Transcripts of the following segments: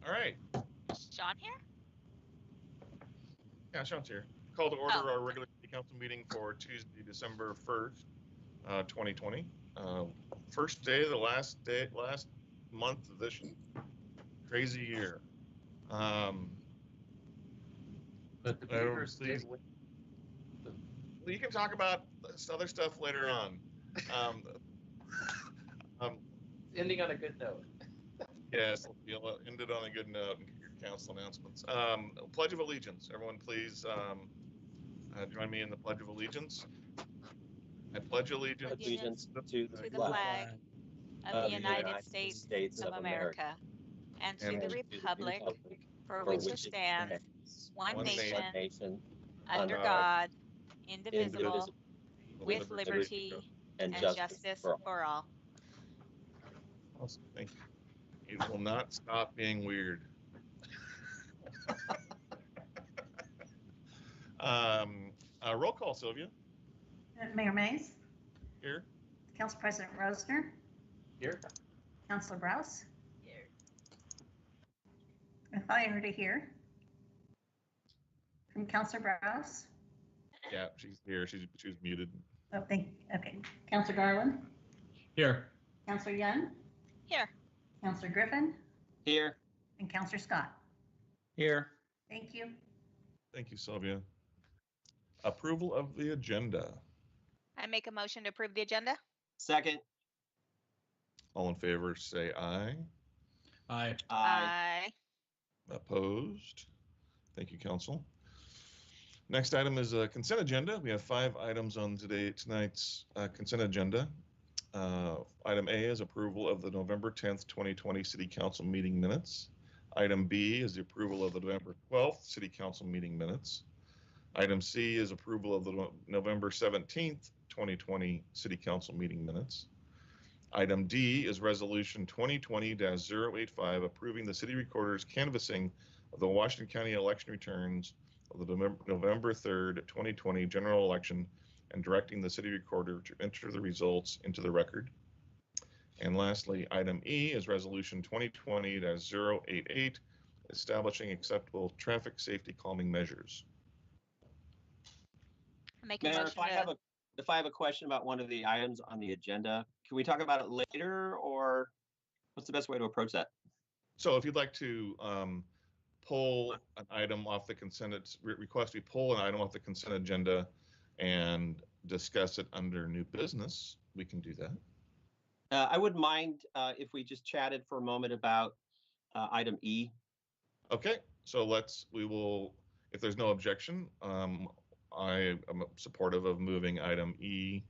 All right. Is Sean here? Yeah, Sean's here. Call to order our regular city council meeting for Tuesday, December 1st, 2020. First day of the last month of this crazy year. But the beavers did win. You can talk about this other stuff later on. Ending on a good note. Yes, you'll end it on a good note and your council announcements. Pledge of Allegiance. Everyone, please join me in the Pledge of Allegiance. I pledge allegiance to the flag of the United States of America and to the republic for which it stands, one nation, under God, indivisible, with liberty and justice for all. Awesome, thank you. It will not stop being weird. Roll call, Sylvia. Mayor Mays. Here. Council President Rosner. Here. Councilor Browse. Here. I thought I heard it here. From Councilor Browse. Yeah, she's here. She was muted. Oh, okay. Councilor Garland. Here. Councilor Young. Here. Councilor Griffin. Here. And Councilor Scott. Here. Thank you. Thank you, Sylvia. Approval of the agenda. I make a motion to approve the agenda. Second. All in favor, say aye. Aye. Aye. Opposed? Thank you, Council. Next item is a consent agenda. We have 5 items on tonight's consent agenda. Item A is approval of the November 10th, 2020 City Council meeting minutes. Item B is the approval of the November 12th City Council meeting minutes. Item C is approval of the November 17th, 2020 City Council meeting minutes. Item D is Resolution 2020-085 approving the city recorder's canvassing of the Washington County election returns of the November 3rd, 2020 general election and directing the city recorder to enter the results into the record. And lastly, item E is Resolution 2020-088 establishing acceptable traffic safety calming measures. Mayor, if I have a question about one of the items on the agenda, can we talk about it later, or what's the best way to approach that? So if you'd like to pull an item off the consent, request we pull an item off the consent agenda and discuss it under new business, we can do that. I wouldn't mind if we just chatted for a moment about item E. Okay, so if there's no objection, I am supportive of moving item E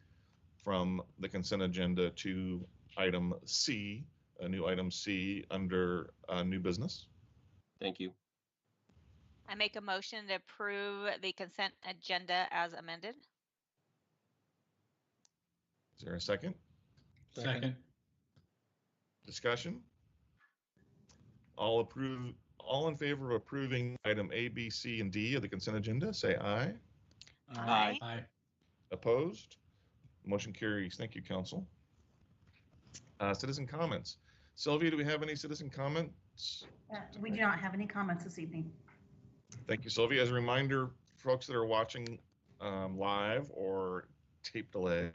from the consent agenda to item C, a new item C under new business. Thank you. I make a motion to approve the consent agenda as amended. Is there a second? Second. Discussion? All in favor of approving item A, B, C, and D of the consent agenda, say aye. Aye. Aye. Opposed? Motion carries. Thank you, Council. Citizen comments. Sylvia, do we have any citizen comments? We do not have any comments this evening. Thank you, Sylvia. As a reminder, folks that are watching live or tape delay,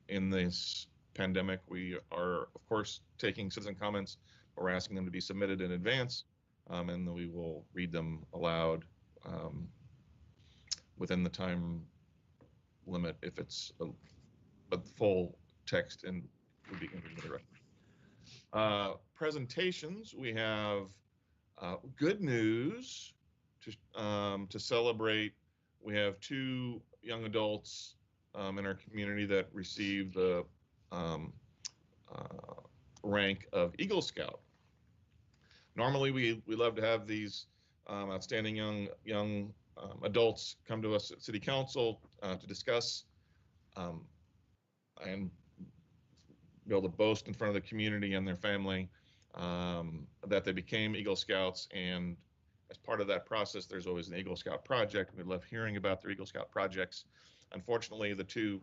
in this pandemic, we are, of course, taking citizen comments, but we're asking them to be submitted in advance, and then we will read them aloud within the time limit if it's a full text and would be entered into the record. Presentations, we have good news to celebrate. We have 2 young adults in our community that received the rank of Eagle Scout. Normally, we love to have these outstanding young adults come to us at City Council to discuss and be able to boast in front of the community and their family that they became Eagle Scouts. And as part of that process, there's always an Eagle Scout project. We love hearing about their Eagle Scout projects. Unfortunately, the 2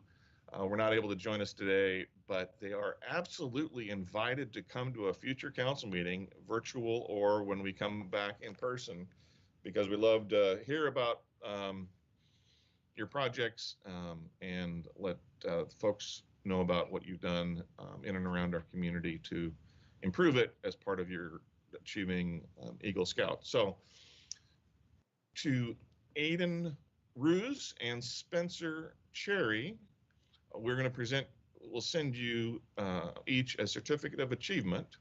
were not able to join us today, but they are absolutely invited to come to a future council meeting, virtual or when we come back in person, because we love to hear about your projects and let folks know about what you've done in and around our community to improve it as part of your achieving Eagle Scout. So to Aiden Ruse and Spencer Cherry, we're going to we'll send you each a certificate of achievement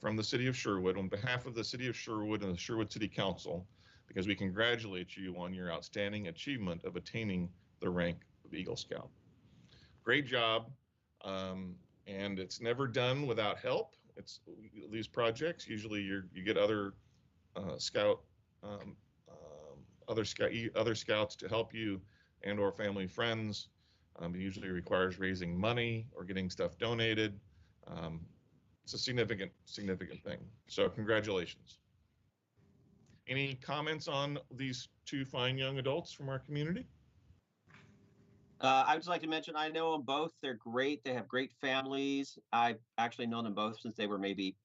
from the city of Sherwood on behalf of the city of Sherwood and the Sherwood City Council, because we congratulate you on your outstanding achievement of attaining the rank of Eagle Scout. Great job. And it's never done without help. It's these projects, usually you get other other scouts to help you and or family friends. It usually requires raising money or getting stuff donated. It's a significant thing. So congratulations. Any comments on these two fine young adults from our community? I would just like to mention, I know them both. They're great. They have great families. I've actually known them both since they were maybe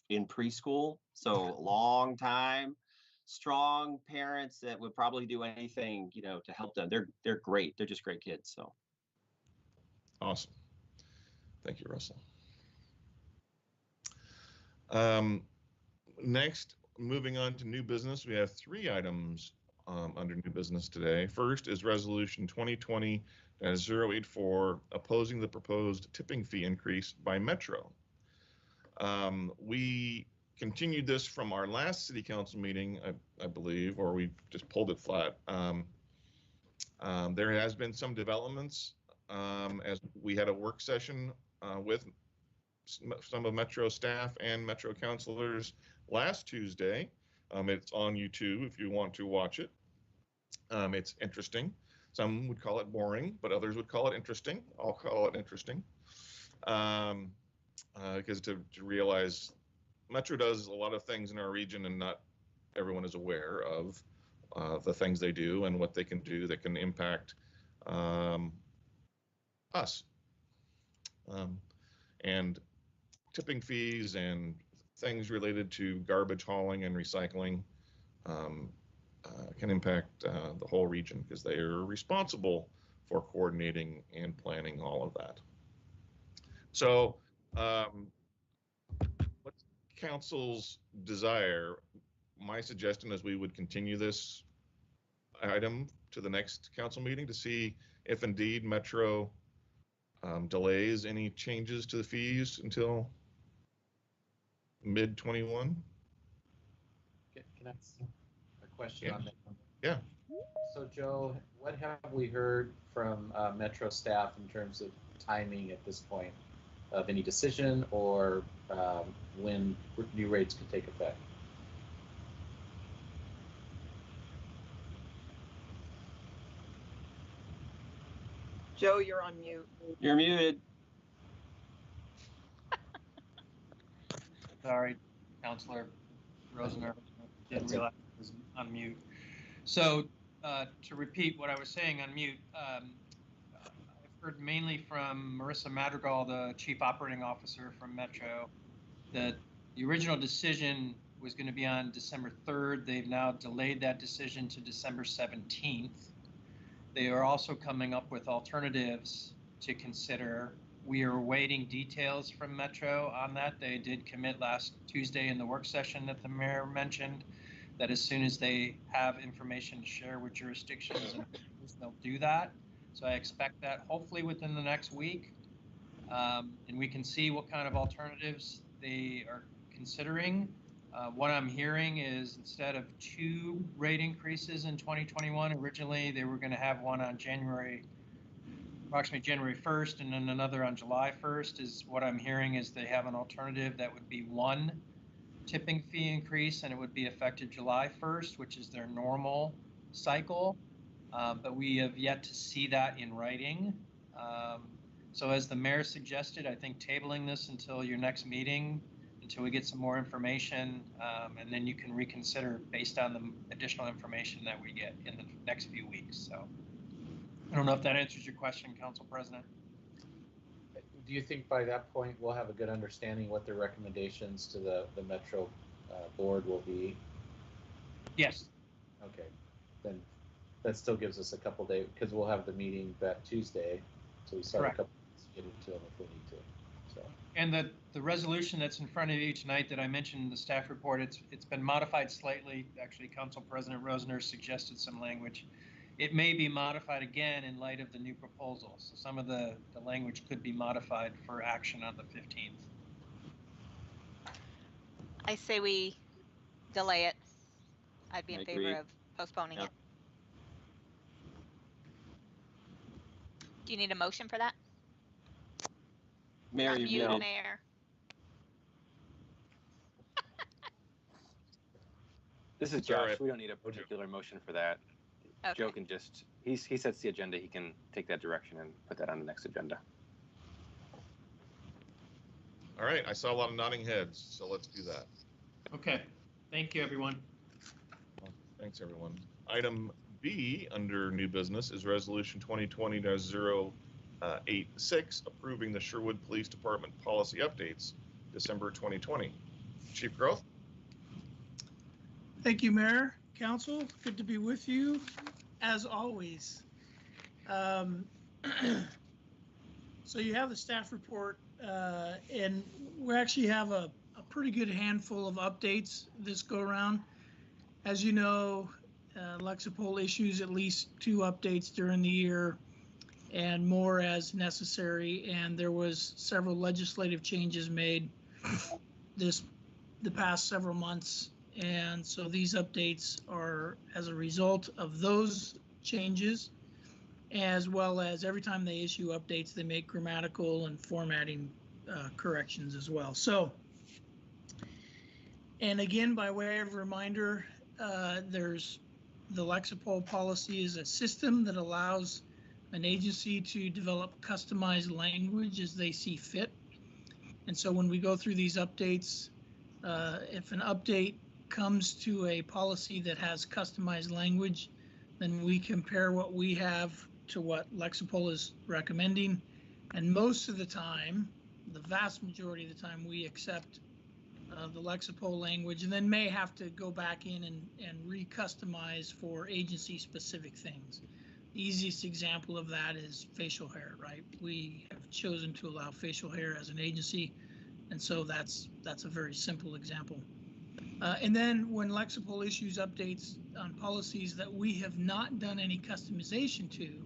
in preschool. So long time, strong parents that would probably do anything, to help them. They're great. They're just great kids. So. Awesome. Thank you, Russell. Next, moving on to new business, we have 3 items under new business today. First is resolution 2020-084, opposing the proposed tipping fee increase by Metro. We continued this from our last city council meeting, I believe, or we just pulled it flat. There has been some developments as we had a work session with some of Metro staff and Metro councilors last Tuesday. It's on YouTube if you want to watch it. It's interesting. Some would call it boring, but others would call it interesting. I'll call it interesting. Because to realize Metro does a lot of things in our region and not everyone is aware of the things they do and what they can do that can impact us. And tipping fees and things related to garbage hauling and recycling can impact the whole region because they are responsible for coordinating and planning all of that. So what's council's desire? My suggestion is we would continue this item to the next council meeting to see if indeed Metro delays any changes to the fees until mid-21. Can I ask a question on that? Yeah. So Joe, what have we heard from Metro staff in terms of timing at this point of any decision or when new rates could take effect? Joe, you're on mute. You're muted. Sorry, Councilor Rosener, didn't realize I was on mute. So to repeat what I was saying on mute, I've heard mainly from Marissa Madrigal, the Chief Operating Officer from Metro, that the original decision was going to be on December 3rd. They've now delayed that decision to December 17th. They are also coming up with alternatives to consider. We are awaiting details from Metro on that. They did commit last Tuesday in the work session that the mayor mentioned that as soon as they have information to share with jurisdictions, they'll do that. So I expect that hopefully within the next week. And we can see what kind of alternatives they are considering. What I'm hearing is instead of 2 rate increases in 2021, originally they were going to have one on approximately January 1st and then another on July 1st. Is what I'm hearing is they have an alternative that would be 1 tipping fee increase and it would be effective July 1st, which is their normal cycle. But we have yet to see that in writing. So as the mayor suggested, I think tabling this until your next meeting, until we get some more information, and then you can reconsider based on the additional information that we get in the next few weeks. So I don't know if that answers your question, Council President. do you think by that point we'll have a good understanding what the recommendations to the Metro board will be? Yes. Okay, then that still gives us a couple days, because we'll have the meeting that Tuesday, so we start a Correct. couple days to get into them if we need to. So. And the resolution that's in front of you tonight that I mentioned in the staff report, it's been modified slightly. Actually, Council President Rosner suggested some language. It may be modified again in light of the new proposal. So some of the language could be modified for action on the 15th. I say we delay it. I'd be in favor agree. of postponing Yeah. it. Do you need a motion for that? Mayor, Unmute, you're muted. Mayor. This is Sorry. Josh. We don't need a particular motion for that. Okay. Joe can just, he sets the agenda. He can take that direction and put that on the next agenda. All right, I saw a lot of nodding heads, so let's do that. Okay. Thank you, everyone. Well, thanks, everyone. Item B under new business is Resolution 2020-086, approving the Sherwood Police Department policy updates, December 2020. Chief Groth? Thank you, Mayor, Council. Good to be with you, as always. So you have the staff report, and we actually have a pretty good handful of updates this go around. As you know, Lexipol issues at least 2 updates during the year and more as necessary, and there was several legislative changes made the past several months. And so these updates are as a result of those changes, as well as every time they issue updates, they make grammatical and formatting corrections as well. So, and again, by way of reminder, there's the Lexipol policy is a system that allows an agency to develop customized language as they see fit. And so when we go through these updates, if an update comes to a policy that has customized language, then we compare what we have to what Lexipol is recommending. And most of the time, the vast majority of the time, we accept the Lexipol language, and then may have to go back in and re-customize for agency specific things. The easiest example of that is facial hair, right? We have chosen to allow facial hair as an agency, and so that's a very simple example. And then when Lexipol issues updates on policies that we have not done any customization to,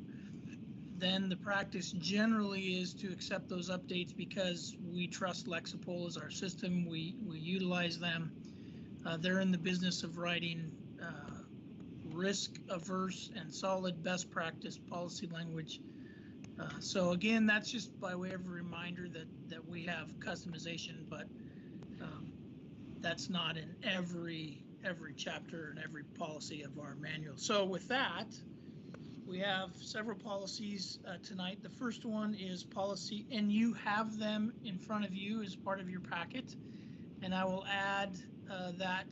then the practice generally is to accept those updates because we trust Lexipol as our system. We utilize them. They're in the business of writing risk-averse and solid best practice policy language. So again, that's just by way of a reminder that we have customization, but that's not in every chapter and every policy of our manual. So with that, we have several policies tonight. The first one is policy, and you have them in front of you as part of your packet. And I will add that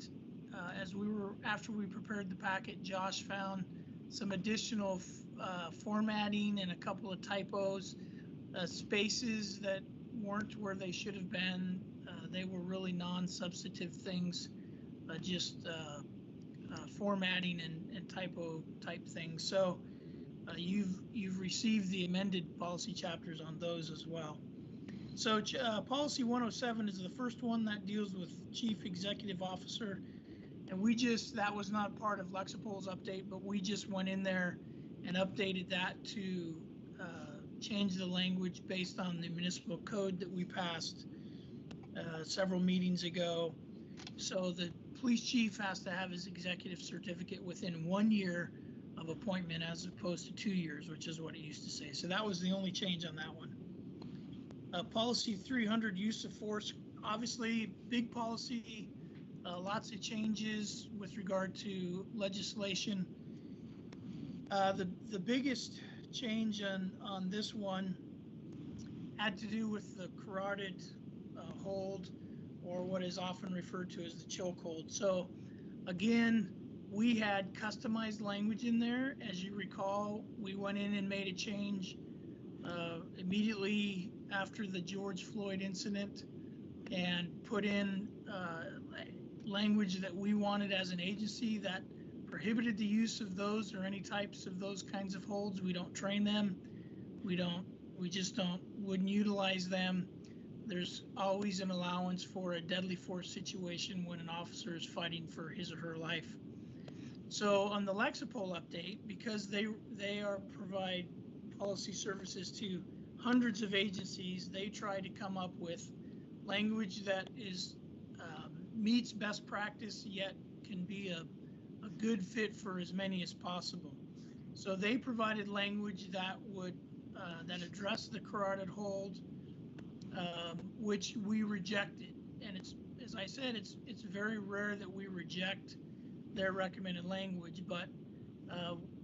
after we prepared the packet, Josh found some additional formatting and a couple of typos, spaces that weren't where they should have been. They were really non-substantive things, just formatting and typo type things. So you've received the amended policy chapters on those as well. So policy 107 is the first one that deals with Chief Executive Officer. And that was not part of Lexipol's update, but we just went in there and updated that to change the language based on the municipal code that we passed several meetings ago. So the police chief has to have his executive certificate within 1 year of appointment as opposed to 2 years, which is what it used to say. So that was the only change on that one. Policy 300, use of force, obviously big policy, lots of changes with regard to legislation. The biggest change on this one had to do with the carotid hold, or what is often referred to as the choke hold. So again, we had customized language in there. As you recall, we went in and made a change immediately after the George Floyd incident and put in language that we wanted as an agency that prohibited the use of those or any types of those kinds of holds. We don't train them. We just wouldn't utilize them. There's always an allowance for a deadly force situation when an officer is fighting for his or her life. So on the Lexipol update, because they provide policy services to hundreds of agencies, they try to come up with language that is meets best practice, yet can be a good fit for as many as possible. So they provided language that would that addressed the carotid hold, which we rejected. And it's, as I said, it's very rare that we reject their recommended language, but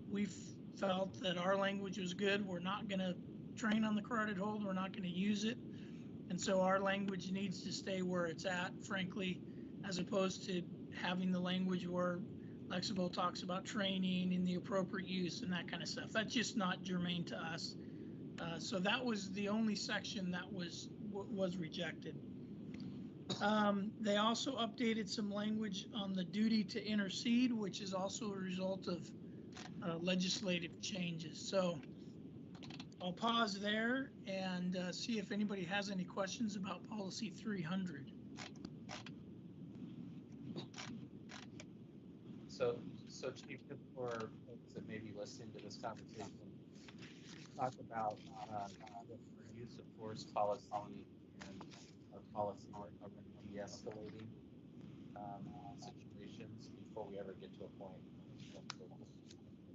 we felt that our language was good. We're not going to train on the carotid hold. We're not going to use it. And so our language needs to stay where it's at, frankly, as opposed to having the language where Lexipol talks about training and the appropriate use and that kind of stuff. That's just not germane to us. So that was the only section that was rejected. They also updated some language on the duty to intercede, which is also a result of legislative changes. So I'll pause there and see if anybody has any questions about policy 300. So Chief, for folks that may be listening to this conversation, talk about the use of force policy and our policy around de-escalating situations before we ever get to a point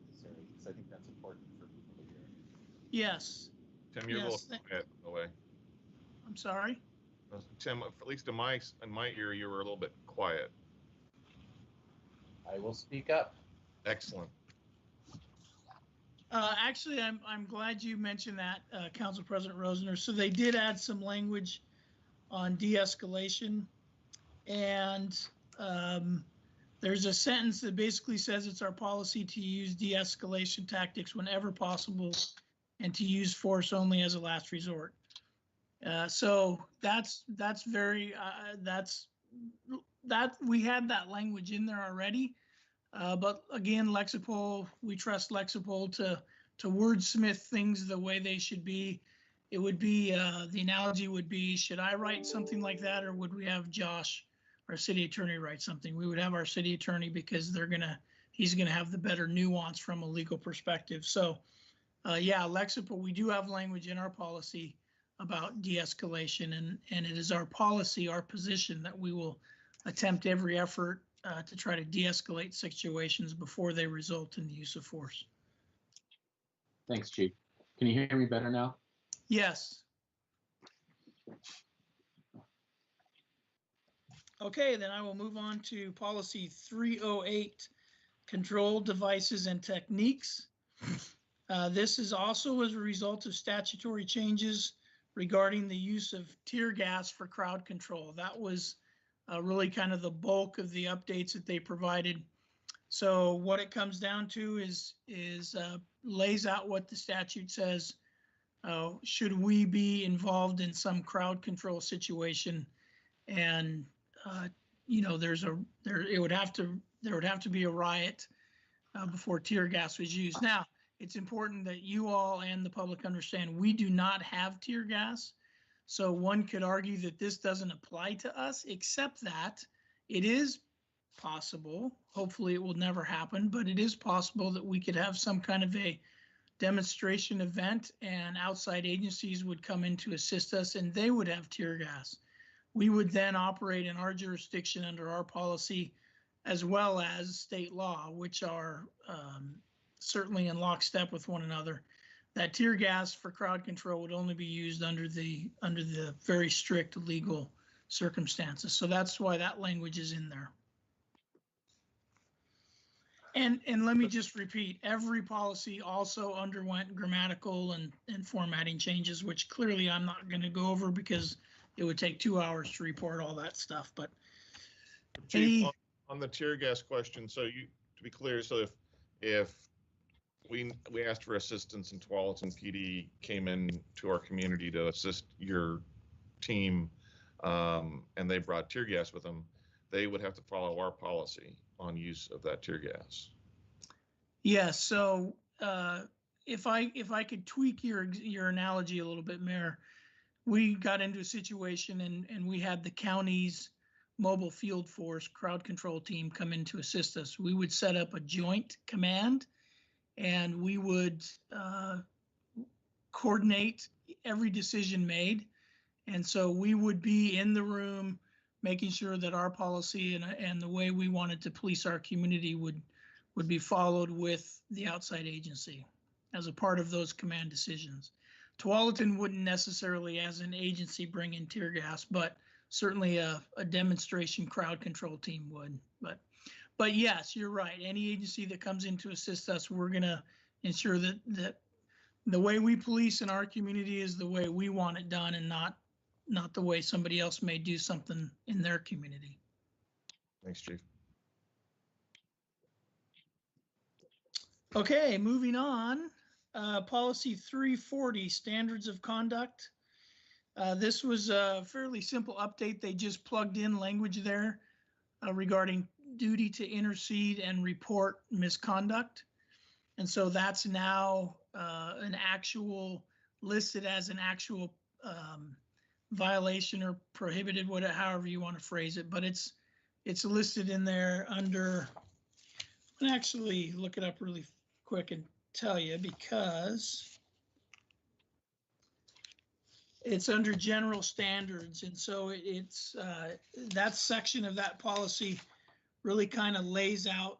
necessary, because I think that's important for people to hear. Yes. Tim, you're a little quiet, by the way. I'm sorry? Tim, at least in my ear, you were a little bit quiet. I will speak up. Excellent. Actually, I'm glad you mentioned that, Council President Rosner. So they did add some language on de-escalation, and there's a sentence that basically says it's our policy to use de-escalation tactics whenever possible and to use force only as a last resort. So that's very we had that language in there already. But again, Lexipol, we trust Lexipol to wordsmith things the way they should be. It would be, the analogy would be, should I write something like that, or would we have Josh, our city attorney, write something? We would have our city attorney, because he's gonna have the better nuance from a legal perspective. So yeah, Lexipol, we do have language in our policy about de-escalation, and it is our policy, our position, that we will attempt every effort to try to de-escalate situations before they result in the use of force. Thanks, Chief. Can you hear me better now? Yes. Okay, then I will move on to policy 308, control devices and techniques. This is also as a result of statutory changes regarding the use of tear gas for crowd control. That was really kind of the bulk of the updates that they provided. So what it comes down to is lays out what the statute says. Should we be involved in some crowd control situation, and you know, there would have to be a riot before tear gas was used. Now, it's important that you all and the public understand we do not have tear gas. So one could argue that this doesn't apply to us, except that it is possible, hopefully it will never happen, but it is possible that we could have some kind of a demonstration event and outside agencies would come in to assist us and they would have tear gas. We would then operate in our jurisdiction under our policy, as well as state law, which are certainly in lockstep with one another. That tear gas for crowd control would only be used under the very strict legal circumstances. So that's why that language is in there. And let me just repeat, every policy also underwent grammatical and formatting changes, which clearly I'm not going to go over because it would take 2 hours to report all that stuff. But Chief, on the tear gas question, so to be clear, so if we asked for assistance, and Tualatin PD came in to our community to assist your team, and they brought tear gas with them. They would have to follow our policy on use of that tear gas. Yeah, so if I could tweak your analogy a little bit, Mayor, we got into a situation and we had the county's mobile field force crowd control team come in to assist us. We would set up a joint command, and we would coordinate every decision made. And so we would be in the room making sure that our policy and the way we wanted to police our community would be followed with the outside agency as a part of those command decisions. Tualatin wouldn't necessarily as an agency bring in tear gas, but certainly a demonstration crowd control team would. But yes, you're right. Any agency that comes in to assist us, we're gonna ensure that the way we police in our community is the way we want it done, and not the way somebody else may do something in their community. Thanks, Chief. Okay, moving on. Policy 340, standards of conduct. This was a fairly simple update. They just plugged in language there regarding duty to intercede and report misconduct. And so that's now an actual, listed as an actual violation or prohibited, however you want to phrase it, but it's listed in there under, I'm gonna actually look it up really quick and tell you, because it's under general standards. And so it's that section of that policy really kind of lays out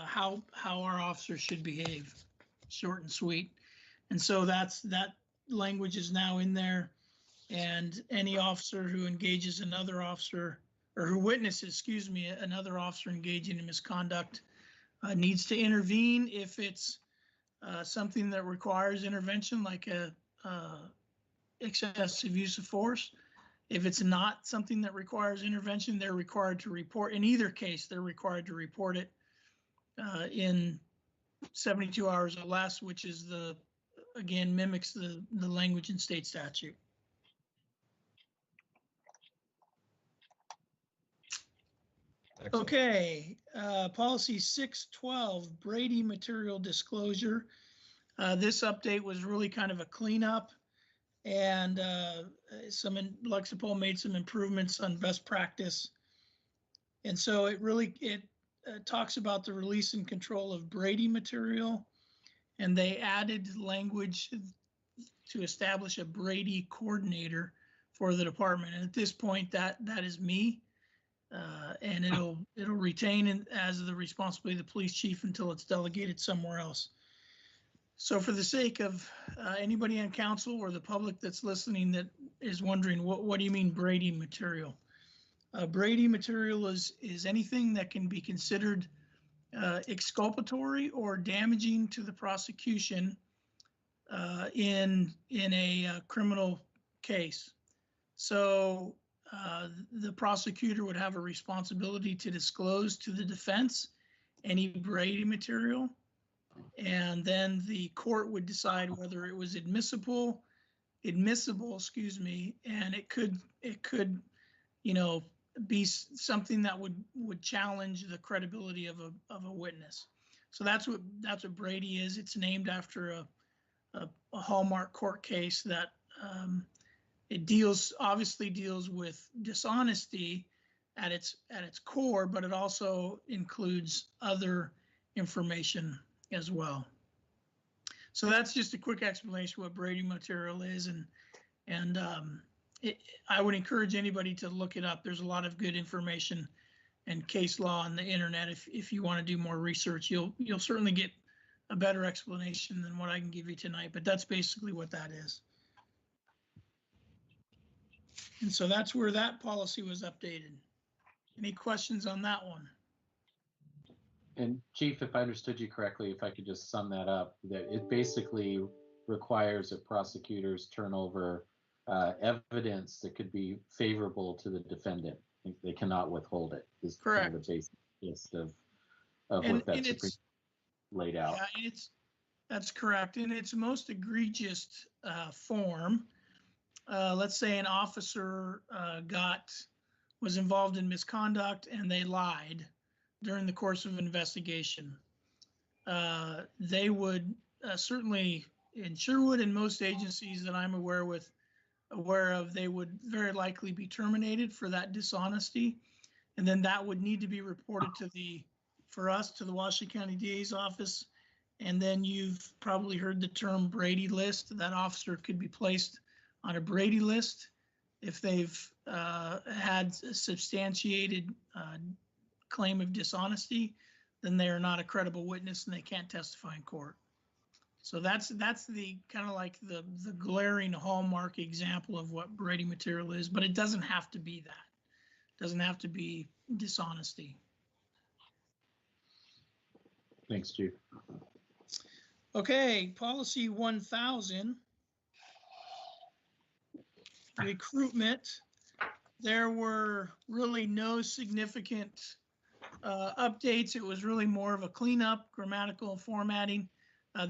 how our officers should behave, short and sweet. And so that language is now in there, and any officer who engages another officer, or who witnesses, excuse me, another officer engaging in misconduct needs to intervene if it's something that requires intervention, like a excessive use of force. If it's not something that requires intervention, they're required to report. In either case, they're required to report it in 72 hours or less, which is again, mimics the language in state statute. Excellent. Okay, policy 612, Brady material disclosure. This update was really kind of a cleanup, and Lexipol made some improvements on best practice. And so it talks about the release and control of Brady material, and they added language to establish a Brady coordinator for the department. And at this point, that is me. And it'll retain as the responsibility of the police chief until it's delegated somewhere else. So for the sake of anybody on council or the public that's listening that is wondering, what do you mean Brady material? Brady material is anything that can be considered exculpatory or damaging to the prosecution in a criminal case. So the prosecutor would have a responsibility to disclose to the defense any Brady material, and then the court would decide whether it was admissible, excuse me, and it could, be something that would challenge the credibility of a witness. So that's what Brady is. It's named after a Hallmark court case that it obviously deals with dishonesty at its core, but it also includes other information as well. So that's just a quick explanation of what Brady material is, and I would encourage anybody to look it up. There's a lot of good information and case law on the internet. If you want to do more research, you'll certainly get a better explanation than what I can give you tonight, but that's basically what that is. And so that's where that policy was updated. Any questions on that one? And Chief, if I understood you correctly, if I could just sum that up, that it basically requires that prosecutors turn over evidence that could be favorable to the defendant. They cannot withhold it. Is correct. Kind of the basic gist of what that Supreme laid out. Yeah, That's correct. In its most egregious form, let's say an officer was involved in misconduct and they lied during the course of an investigation. They would certainly, in Sherwood and most agencies that I'm aware of, they would very likely be terminated for that dishonesty. And then that would need to be reported to the Washington County DA's office. And then you've probably heard the term Brady list. That officer could be placed on a Brady list if they've had a substantiated claim of dishonesty. Then they are not a credible witness and they can't testify in court. So that's the kind of like the glaring hallmark example of what Brady material is, but it doesn't have to be that. It doesn't have to be dishonesty. Thanks, Chief. Okay, policy 1000, recruitment. There were really no significant updates. It was really more of a cleanup, grammatical formatting.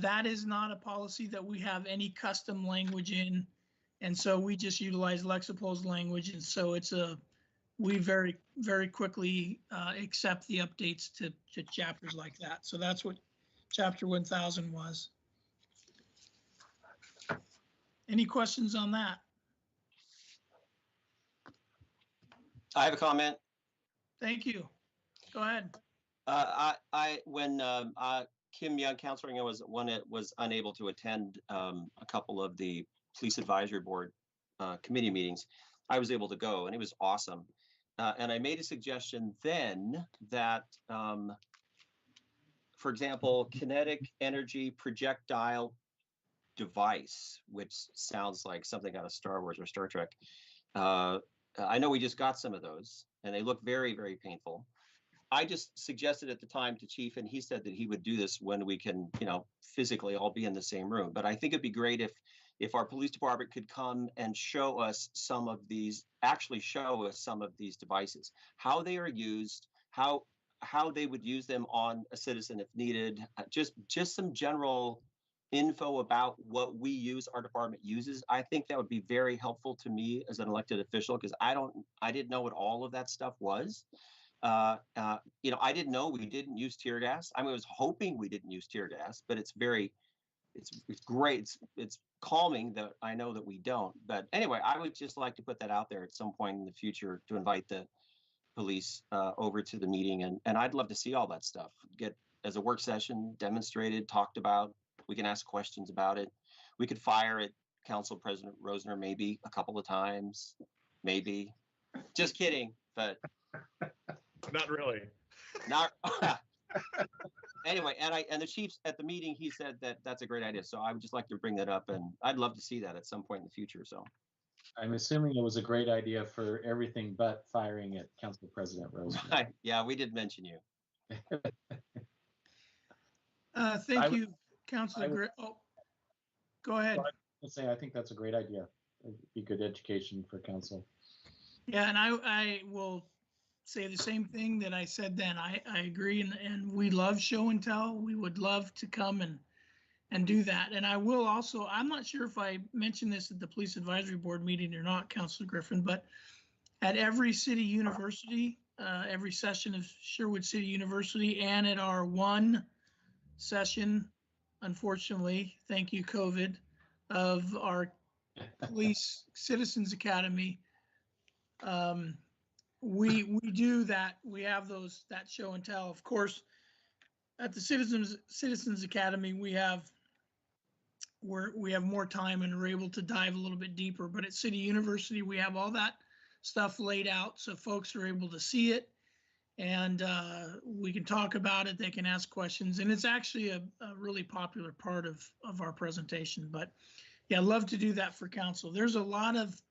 That is not a policy that we have any custom language in. And so we just utilize Lexipol's language. And so we very, very quickly accept the updates to chapters like that. So that's what chapter 1000 was. Any questions on that? I have a comment. Thank you. Go ahead. When Kim Young, Counselor Young, was unable to attend a couple of the Police Advisory Board committee meetings, I was able to go, and it was awesome. And I made a suggestion then that, for example, kinetic energy projectile device, which sounds like something out of Star Wars or Star Trek. I know we just got some of those, and they look very, very painful. I just suggested at the time to Chief, and he said that he would do this when we can, physically all be in the same room. But I think it'd be great if our police department could come and show us some of these devices, how they are used, how they would use them on a citizen if needed, just some general info about what our department uses. I think that would be very helpful to me as an elected official, because I didn't know what all of that stuff was. I didn't know we didn't use tear gas. I was hoping we didn't use tear gas, but it's great. It's calming that I know that we don't. But anyway, I would just like to put that out there at some point in the future to invite the police over to the meeting, and I'd love to see all that stuff get as a work session demonstrated, talked about. We can ask questions about it. We could fire at Council President Rosner maybe a couple of times, maybe. Just kidding, but not really. Not anyway. And the chief at the meeting, he said that that's a great idea. So I would just like to bring that up, and I'd love to see that at some point in the future. So I'm assuming it was a great idea for everything but firing at Council President Rosner. Yeah, we did mention you. Thank you, Councilor. Go ahead. I think that's a great idea. It'd be good education for council. Yeah, and I will say the same thing that I said then. I agree, and we love show and tell. We would love to come and do that. And I will also, I'm not sure if I mentioned this at the Police Advisory Board meeting or not, Councilor Griffin, but at every city university, every session of Sherwood City University, and at our one session, unfortunately, thank you, COVID, of our Police Citizens Academy, we do that. We have that show and tell. Of course, at the Citizens Academy, we have more time and are able to dive a little bit deeper. But at City University, we have all that stuff laid out so folks are able to see it, and we can talk about it. They can ask questions, and it's actually a really popular part of our presentation. But yeah, I'd love to do that for council. There's a lot of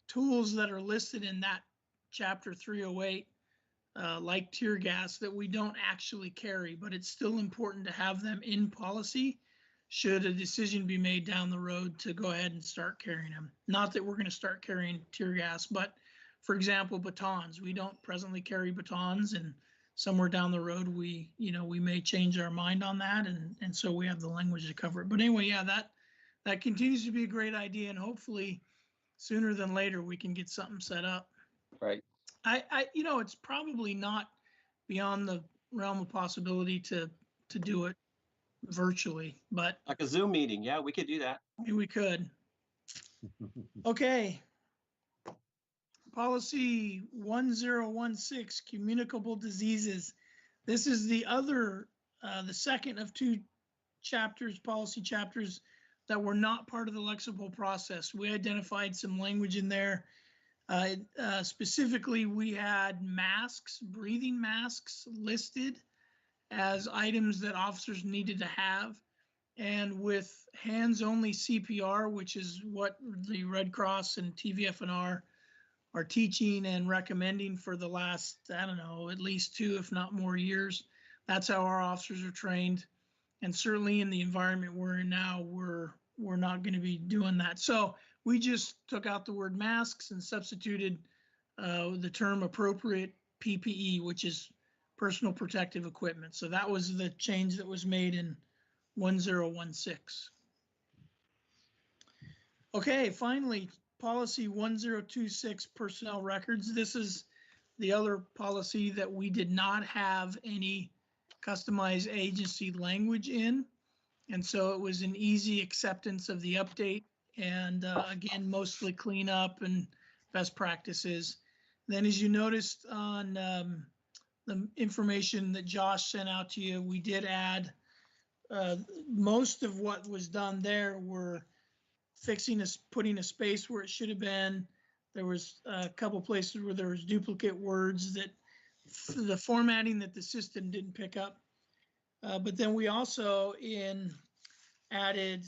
tools that are listed in that chapter 308, like tear gas, that we don't actually carry, but it's still important to have them in policy should a decision be made down the road to go ahead and start carrying them. Not that we're going to start carrying tear gas, but for example, batons. We don't presently carry batons, and somewhere down the road, we may change our mind on that. And so we have the language to cover it. But anyway, yeah, that continues to be a great idea. And hopefully sooner than later, we can get something set up. Right. It's probably not beyond the realm of possibility to do it virtually, but Like a Zoom meeting. Yeah, we could do that. we could. Okay. Policy 1016, communicable diseases. This is the second of two policy chapters that were not part of the Lexipol process. We identified some language in there. Specifically, we had masks, breathing masks listed as items that officers needed to have. And with hands-only CPR, which is what the Red Cross and TVFNR are teaching and recommending for the last, I don't know, at least 2, if not more years. That's how our officers are trained. And certainly in the environment we're in now, we're not going to be doing that. So we just took out the word masks and substituted the term appropriate PPE, which is personal protective equipment. So that was the change that was made in 1016. Okay, finally, policy 1026, personnel records. This is the other policy that we did not have any customized agency language in. And so it was an easy acceptance of the update and again, mostly cleanup and best practices. Then as you noticed on the information that Josh sent out to you, we did add most of what was done there were putting a space where it should have been. There was a couple places where there was duplicate words that the formatting that the system didn't pick up. But then we also added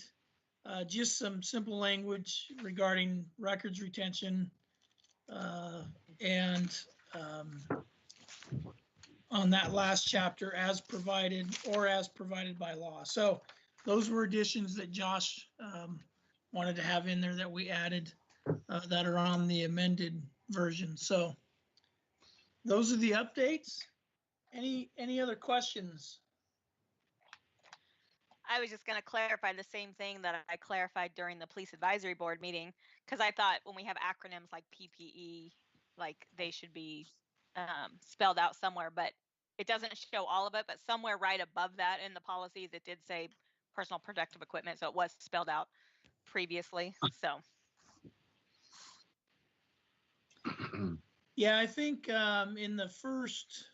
just some simple language regarding records retention and on that last chapter as provided by law. So those were additions that Josh wanted to have in there that we added that are on the amended version. So those are the updates. Any other questions? I was just going to clarify the same thing that I clarified during the police advisory board meeting, because I thought when we have acronyms like PPE, like they should be spelled out somewhere, but it doesn't show all of it, but somewhere right above that in the policies, it did say personal protective equipment. So it was spelled out previously. So. Yeah, I think in the first,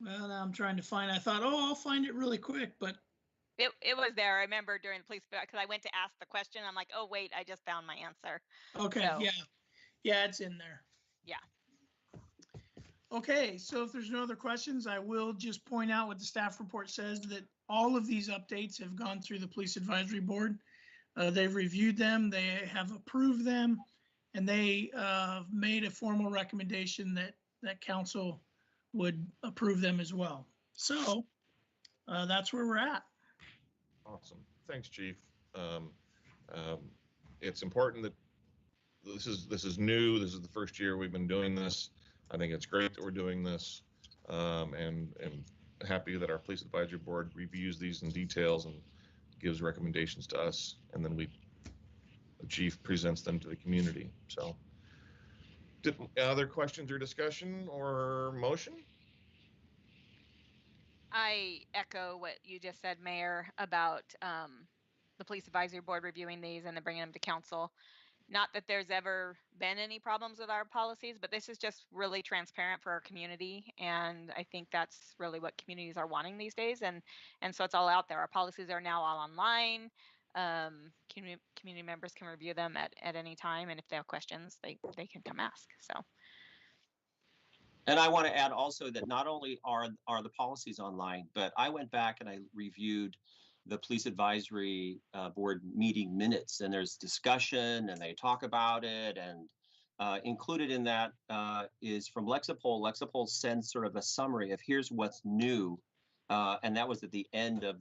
well, now I'm trying to find, I thought, oh, I'll find it really quick, but. It was there. I remember during the police, because I went to ask the question. I'm like, oh, wait, I just found my answer. Okay, so. Yeah, it's in there. Yeah. Okay, so if there's no other questions, I will just point out what the staff report says, that all of these updates have gone through the police advisory board. They've reviewed them, they have approved them, and they made a formal recommendation that council would approve them as well. So that's where we're at. Awesome. Thanks, Chief. It's important that this is new. This is the first year we've been doing this. I think it's great that we're doing this, and happy that our police advisory board reviews these in details and gives recommendations to us, and then the chief presents them to the community. So, other questions or discussion or motion? I echo what you just said, Mayor, about the police advisory board reviewing these and then bringing them to council. Not that there's ever been any problems with our policies, but this is just really transparent for our community. And I think that's really what communities are wanting these days. And so it's all out there. Our policies are now all online. Community members can review them at any time. And if they have questions, they can come ask. So. And I want to add also that not only are the policies online, but I went back and I reviewed the police advisory board meeting minutes, and there's discussion and they talk about it, and included in that is from Lexipol. Lexipol sends sort of a summary of here's what's new, and that was at the end of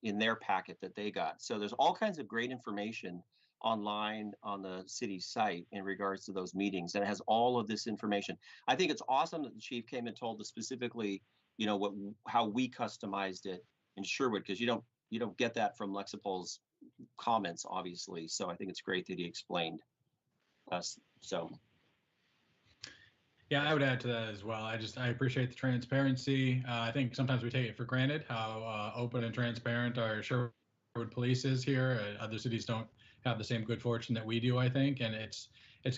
in their packet that they got. So there's all kinds of great information online on the city site in regards to those meetings, and it has all of this information. I think it's awesome that the chief came and told us specifically, you know, how we customized it in Sherwood, because you don't get that from Lexipol's comments, obviously. So I think it's great that he explained us. So Yeah, I would add to that as well. I appreciate the transparency. I think sometimes we take it for granted how open and transparent our Sherwood police is here. Other cities don't have the same good fortune that we do, I think, and it's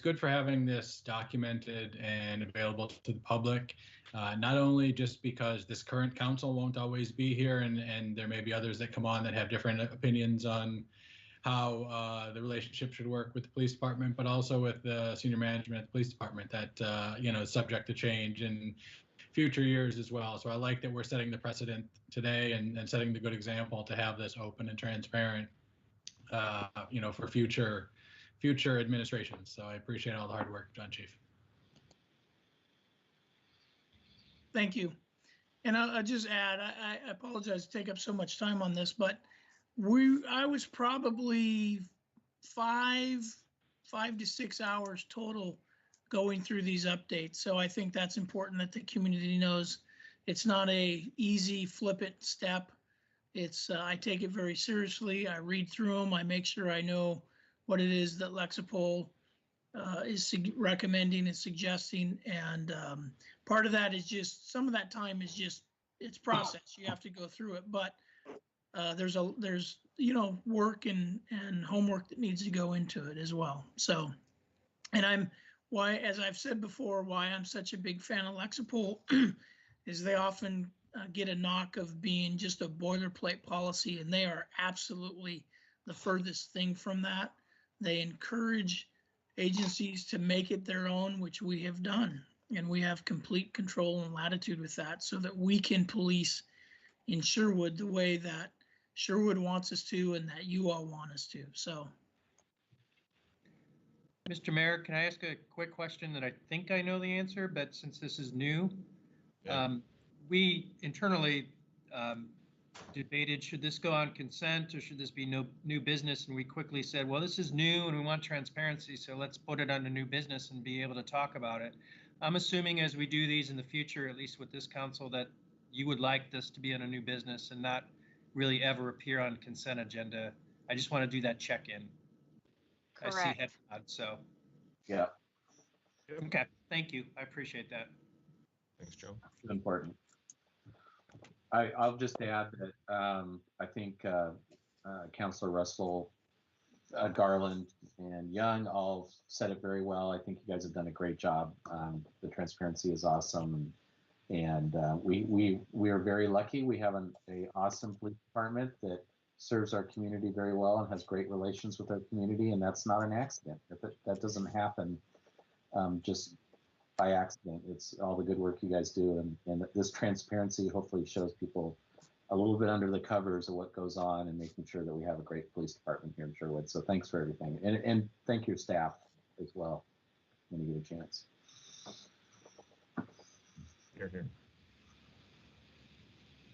good for having this documented and available to the public. Not only just because this current council won't always be here, and there may be others that come on that have different opinions on how the relationship should work with the police department, but also with the senior management at the police department that is subject to change in future years as well. So I like that we're setting the precedent today and setting the good example to have this open and transparent, for future administrations. So I appreciate all the hard work done, Chief. Thank you. And I'll just add, I apologize to take up so much time on this, but I was probably 5 to 6 hours total going through these updates. So I think that's important that the community knows it's not a easy flip it step. It's I take it very seriously. I read through them. I make sure I know what it is that Lexipol is recommending and suggesting. And part of that is just, some of that time is just, it's process. You have to go through it, but there's work and homework that needs to go into it as well. So, and as I've said before, why I'm such a big fan of Lexipol is they often get a knock of being just a boilerplate policy, and they are absolutely the furthest thing from that. They encourage agencies to make it their own, which we have done, and we have complete control and latitude with that, so that we can police in Sherwood the way that Sherwood wants us to and that you all want us to. So, Mr. Mayor, can I ask a quick question that I think I know the answer, but since this is new, we internally debated, should this go on consent or should this be no new business? And we quickly said, well, this is new and we want transparency, so let's put it on a new business and be able to talk about it. I'm assuming as we do these in the future, at least with this council, that you would like this to be on a new business and not really ever appear on consent agenda. I just want to do that check-in. Correct. I see head nod, so. Yeah, Okay, thank you. I appreciate that. Thanks, Joe. it's important. I'll just add that I think Councilor Russell, Garland, and Young all said it very well. I think you guys have done a great job. The transparency is awesome, and we are very lucky. We have an awesome police department that serves our community very well and has great relations with our community, and that's not an accident. That doesn't happen just by accident. It's all the good work you guys do, and this transparency hopefully shows people a little bit under the covers of what goes on and making sure that we have a great police department here in Sherwood. So thanks for everything, and thank your staff as well when you get a chance. Here, here.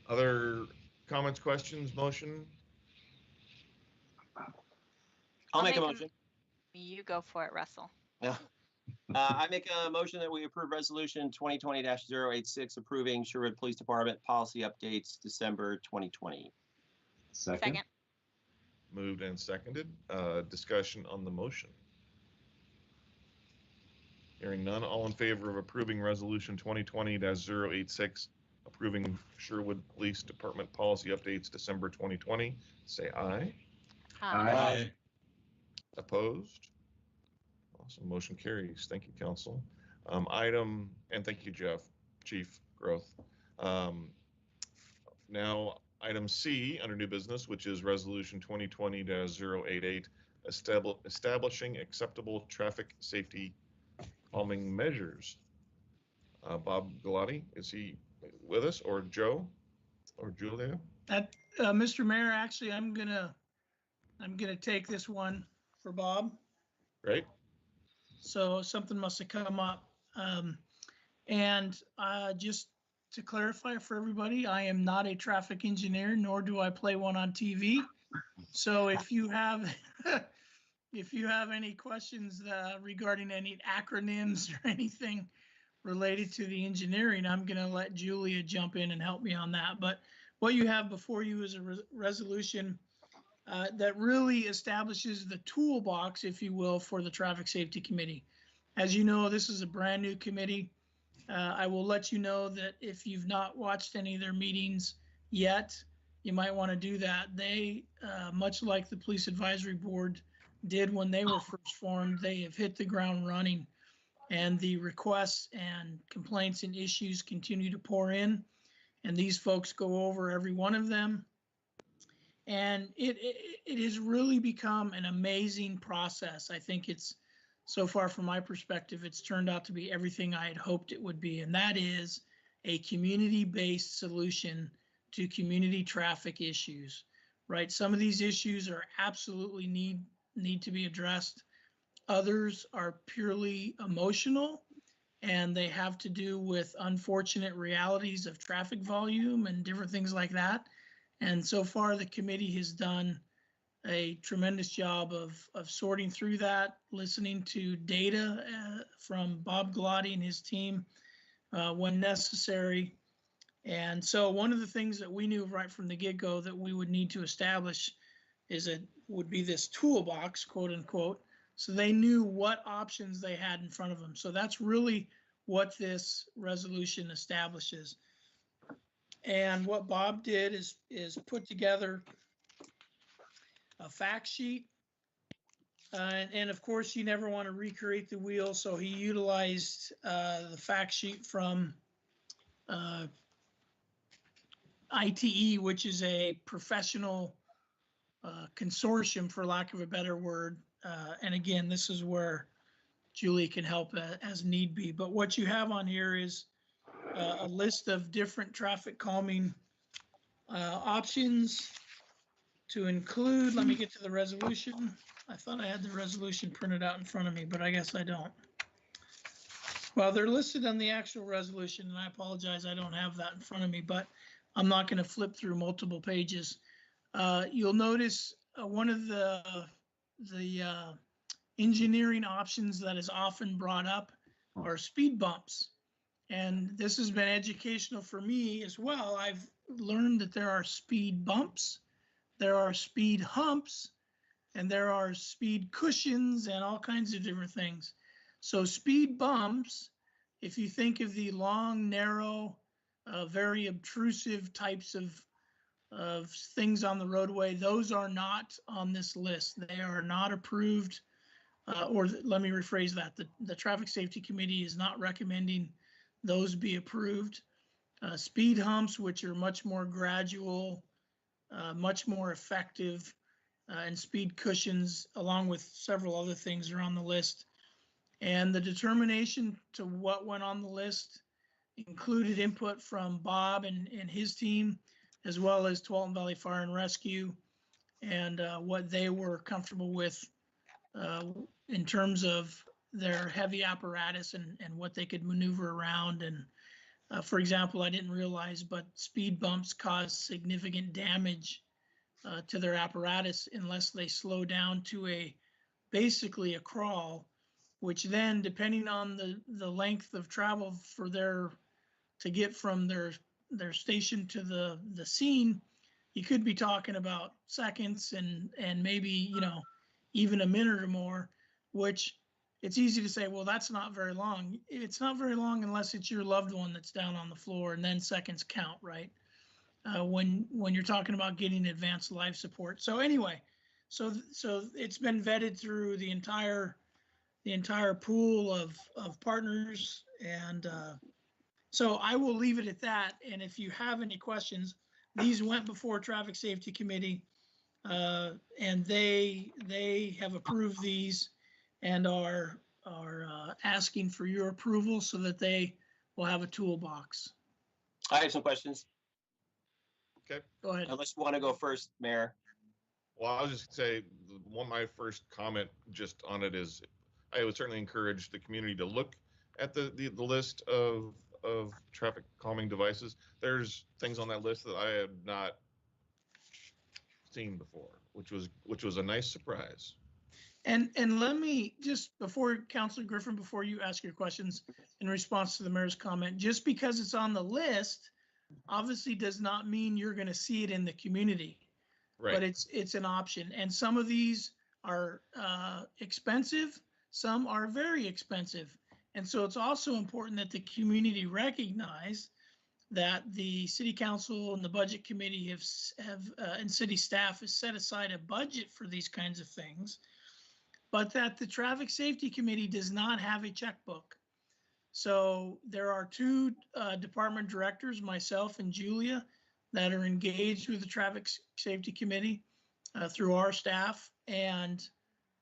Other comments, questions, motion? I'll make a motion. You go for it, Russell. Yeah. I make a motion that we approve resolution 2020-086 approving Sherwood Police Department policy updates December 2020. Second. Moved and seconded. Discussion on the motion. Hearing none, all in favor of approving resolution 2020-086 approving Sherwood Police Department policy updates December 2020, say aye. Aye. Opposed? Awesome, motion carries. Thank you, council. And thank you, Chief Growth. Now, item C under new business, which is resolution 2020-088, establishing acceptable traffic safety calming measures. Bob Galati, is he with us, or Joe, or Julia? Mr. Mayor, actually, I'm gonna take this one for Bob. Right. So something must have come up. And just to clarify for everybody, I am not a traffic engineer, nor do I play one on TV. So if you have if you have any questions regarding any acronyms or anything related to the engineering, I'm going to let Julia jump in and help me on that. But what you have before you is a resolution that really establishes the toolbox, if you will, for the Traffic Safety Committee. As you know, this is a brand new committee. I will let you know that if you've not watched any of their meetings yet, you might want to do that. They, much like the Police Advisory Board did when they were first formed, they have hit the ground running, and the requests and complaints and issues continue to pour in, and these folks go over every one of them. And it has really become an amazing process. I think it's, so far from my perspective, it's turned out to be everything I had hoped it would be, and that is a community-based solution to community traffic issues, right? Some of these issues are absolutely need to be addressed. Others are purely emotional, and they have to do with unfortunate realities of traffic volume and different things like that. And so far, the committee has done a tremendous job of sorting through that, listening to data from Bob Galati and his team when necessary. And so one of the things that we knew right from the get-go that we would need to establish would be this toolbox, quote unquote, so they knew what options they had in front of them. So that's really what this resolution establishes. And what Bob did is put together a fact sheet. And of course, you never want to recreate the wheel, so he utilized the fact sheet from ITE, which is a professional consortium, for lack of a better word. And again, this is where Julie can help as need be. But what you have on here is a list of different traffic calming options to include. Let me get to the resolution. I thought I had the resolution printed out in front of me, but I guess I don't. Well, they're listed on the actual resolution, and I apologize, I don't have that in front of me, but I'm not going to flip through multiple pages. You'll notice one of the engineering options that is often brought up are speed bumps. And this has been educational for me as well. I've learned that there are speed bumps, there are speed humps, and there are speed cushions and all kinds of different things. So speed bumps, if you think of the long, narrow, very obtrusive types of things on the roadway, those are not on this list. They are not approved, or let me rephrase that. The Traffic Safety Committee is not recommending those be approved. Speed humps, which are much more gradual, much more effective, and speed cushions, along with several other things, are on the list. And the determination to what went on the list included input from Bob and his team, as well as Tualatin Valley Fire and Rescue, and what they were comfortable with in terms of their heavy apparatus and what they could maneuver around. And for example, I didn't realize, but speed bumps cause significant damage to their apparatus unless they slow down to basically a crawl, which then, depending on the length of travel to get from their station to the scene, you could be talking about seconds and maybe, even a minute or more, which it's easy to say, well, that's not very long. It's not very long unless it's your loved one that's down on the floor, and then seconds count, right? When you're talking about getting advanced life support. So anyway, so it's been vetted through the entire pool of partners, and so I will leave it at that. And if you have any questions, these went before Traffic Safety Committee, and they have approved these and are asking for your approval so that they will have a toolbox. I have some questions. Okay. Go ahead. Unless you want to go first, Mayor. Well, I'll just say my first comment just on it is I would certainly encourage the community to look at the list of traffic calming devices. There's things on that list that I had not seen before, which was a nice surprise. And let me just, before Councilor Griffin, before you ask your questions in response to the mayor's comment, just because it's on the list obviously does not mean you're going to see it in the community. Right. But it's an option. And some of these are expensive, some are very expensive. And so it's also important that the community recognize that the city council and the budget committee have and city staff has set aside a budget for these kinds of things, but that the traffic safety committee does not have a checkbook. So there are two department directors, myself and Julia, that are engaged with the traffic safety committee through our staff. And,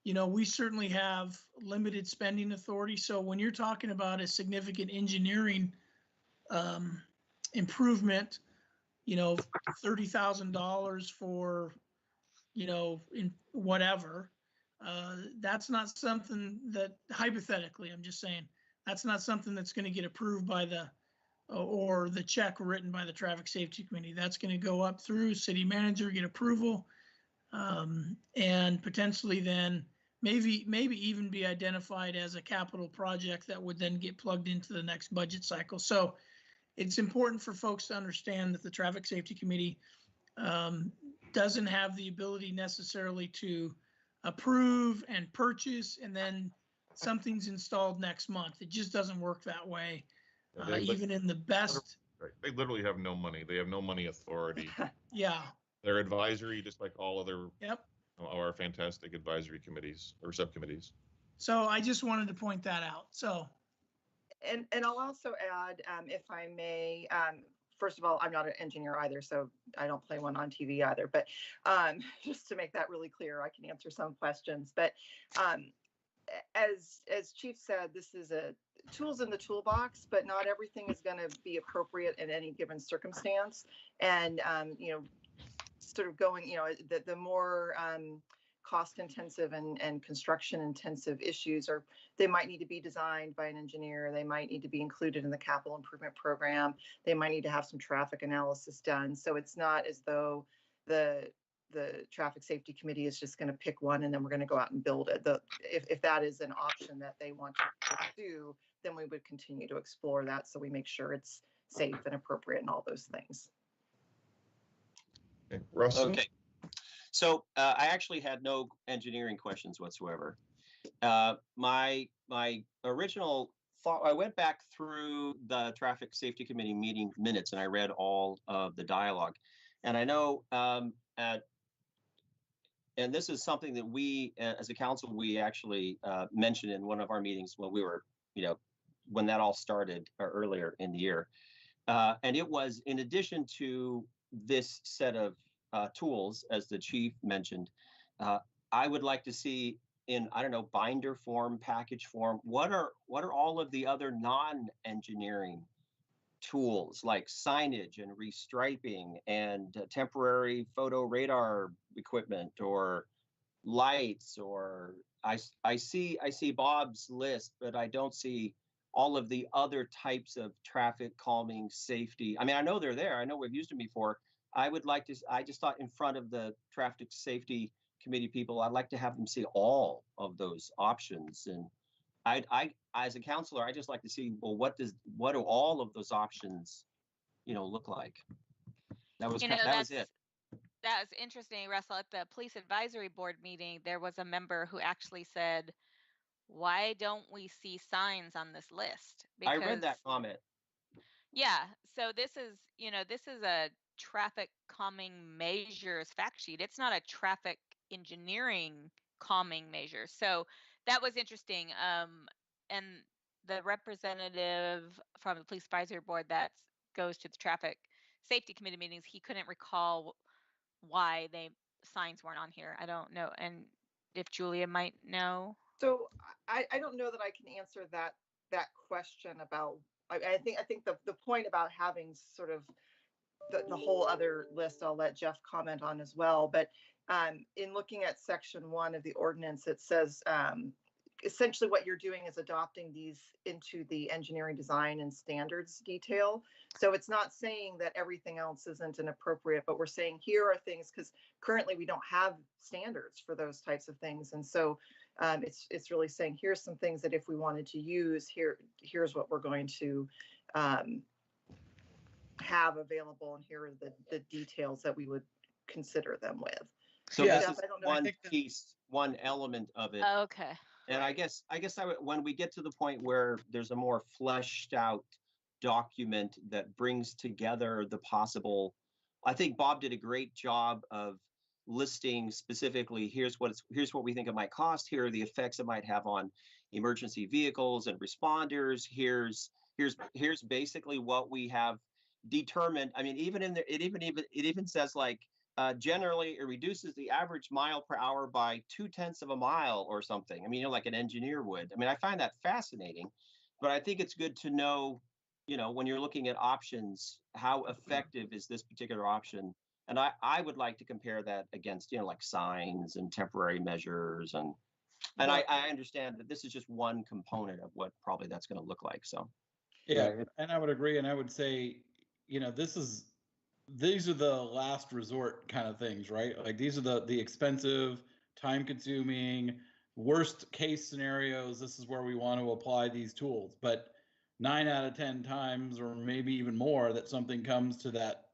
you know, we certainly have limited spending authority. So when you're talking about a significant engineering improvement, you know, $30,000 for, you know, in whatever, that's not something that, hypothetically, I'm just saying, that's not something that's going to get approved by the, or the check written by the traffic safety committee. That's going to go up through city manager, get approval, and potentially then maybe even be identified as a capital project that would then get plugged into the next budget cycle. So it's important for folks to understand that the traffic safety committee doesn't have the ability necessarily to approve and purchase and then something's installed next month. It just doesn't work that way. Even in the best. Right. They literally have no money. They have no money authority. Yeah. They're advisory, just like all other Yep. Our fantastic advisory committees or subcommittees. So I just wanted to point that out. So. And I'll also add, if I may, first of all, I'm not an engineer either, so I don't play one on TV either. But just to make that really clear, I can answer some questions. But as Chief said, this is a tools in the toolbox, but not everything is going to be appropriate in any given circumstance. And you know, sort of going, you know, the more cost intensive and construction intensive issues, or they might need to be designed by an engineer. They might need to be included in the capital improvement program. They might need to have some traffic analysis done. So it's not as though the traffic safety committee is just going to pick one and then we're going to go out and build it. If that is an option that they want to pursue, then we would continue to explore that so we make sure it's safe and appropriate and all those things. Okay, Russell? Okay. So I actually had no engineering questions whatsoever. My original thought, I went back through the traffic safety committee meeting minutes and I read all of the dialogue. And I know, and this is something that we, as a council, we actually mentioned in one of our meetings when we were, you know, when that all started earlier in the year. And it was, in addition to this set of tools, as the chief mentioned, I would like to see in, I don't know, binder form, package form, what are all of the other non-engineering tools like signage and restriping and temporary photo radar equipment or lights, or I see Bob's list, but I don't see all of the other types of traffic calming safety. I mean, I know they're there. I know we've used them before. I would like to, I just thought in front of the traffic safety committee people, I'd like to have them see all of those options. And I as a counselor, I just like to see, well, what do all of those options, you know, look like? That was, that was it. That was interesting, Russell. At the police advisory board meeting, there was a member who actually said, why don't we see signs on this list? Because, I read that comment. Yeah. So this is, you know, this is a traffic calming measures fact sheet. It's not a traffic engineering calming measure. So that was interesting. And the representative from the police advisory board that goes to the traffic safety committee meetings, he couldn't recall why signs weren't on here. I don't know. And if Julia might know. So I don't know that I can answer that question about, I think the point about having sort of the whole other list, I'll let Jeff comment on as well. But in looking at section 1 of the ordinance, it says essentially what you're doing is adopting these into the engineering design and standards detail. So it's not saying that everything else isn't inappropriate, but we're saying here are things, because currently we don't have standards for those types of things. And so It's really saying, here's some things that if we wanted to use, here's what we're going to have available, and here are the details that we would consider them with. So Yeah, this is I don't know. one piece, one element of it. Okay. And I guess when we get to the point where there's a more fleshed out document that brings together the possible, I think Bob did a great job of listing specifically, here's what we think it might cost, here are the effects it might have on emergency vehicles and responders, here's basically what we have determined. I mean, even in there, it even says like, generally it reduces the average mile per hour by 0.2 of a mile or something. I mean, like an engineer would. I mean, I find that fascinating, but I think it's good to know, when you're looking at options, how effective is this particular option? And I would like to compare that against, like signs and temporary measures. And I understand that this is just one component of what probably that's going to look like. So. Yeah, and I would agree. And I would say, these are the last resort kind of things, right? Like these are the expensive, time consuming, worst case scenarios. This is where we want to apply these tools. But 9 out of 10 times, or maybe even more, that something comes to that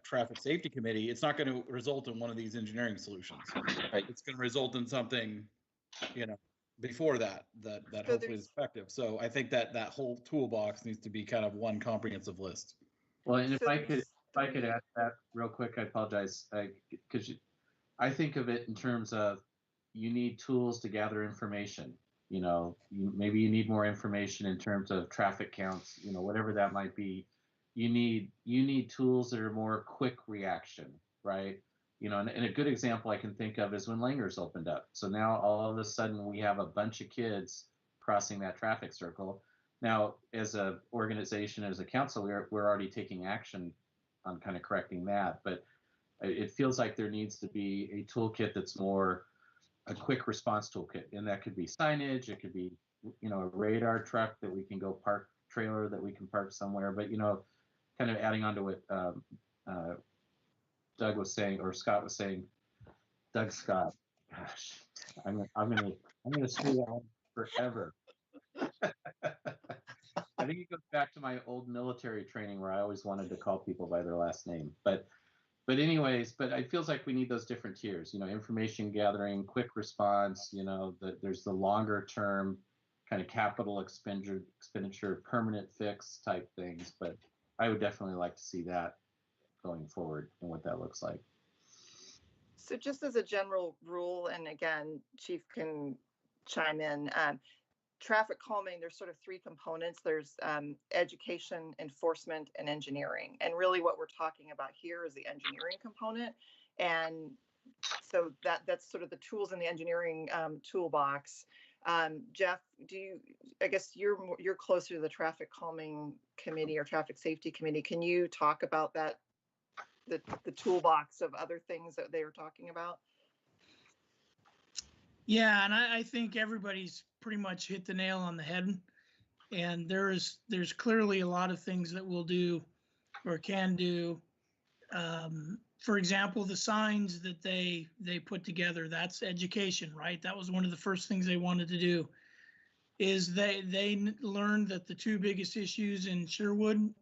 traffic safety committee, it's not going to result in one of these engineering solutions. Right. It's going to result in something, before that hopefully is effective. So I think that whole toolbox needs to be kind of one comprehensive list. Well, and if I could add that real quick, I apologize, because I think of it in terms of you need tools to gather information. Maybe you need more information in terms of traffic counts, whatever that might be. You need tools that are more quick reaction, right? And a good example I can think of is when Langer's opened up. So now all of a sudden we have a bunch of kids crossing that traffic circle. Now, as an organization, as a council, we're already taking action on kind of correcting that. But it feels like there needs to be a toolkit that's more a quick response toolkit. And that could be signage. It could be, a radar truck that we can go park, trailer that we can park somewhere. But, kind of adding on to what Doug was saying, or Scott was saying, Doug Scott, gosh, I'm gonna screw that one forever. I think it goes back to my old military training where I always wanted to call people by their last name. But anyways, it feels like we need those different tiers, information gathering, quick response, there's the longer term kind of capital expenditure, permanent fix type things. But I would definitely like to see that going forward and what that looks like. So just as a general rule, and again, Chief can chime in, traffic calming, there's sort of 3 components. There's education, enforcement, and engineering. And really what we're talking about here is the engineering component. And so that's sort of the tools in the engineering toolbox. Jeff, I guess you're closer to the traffic calming committee or traffic safety committee. Can you talk about that, the toolbox of other things that they were talking about? Yeah, and I think everybody's pretty much hit the nail on the head. And there's clearly a lot of things that we'll do or can do. For example, the signs that they put together, that's education, right? That was one of the first things they wanted to do, is they learned that the 2 biggest issues in Sherwood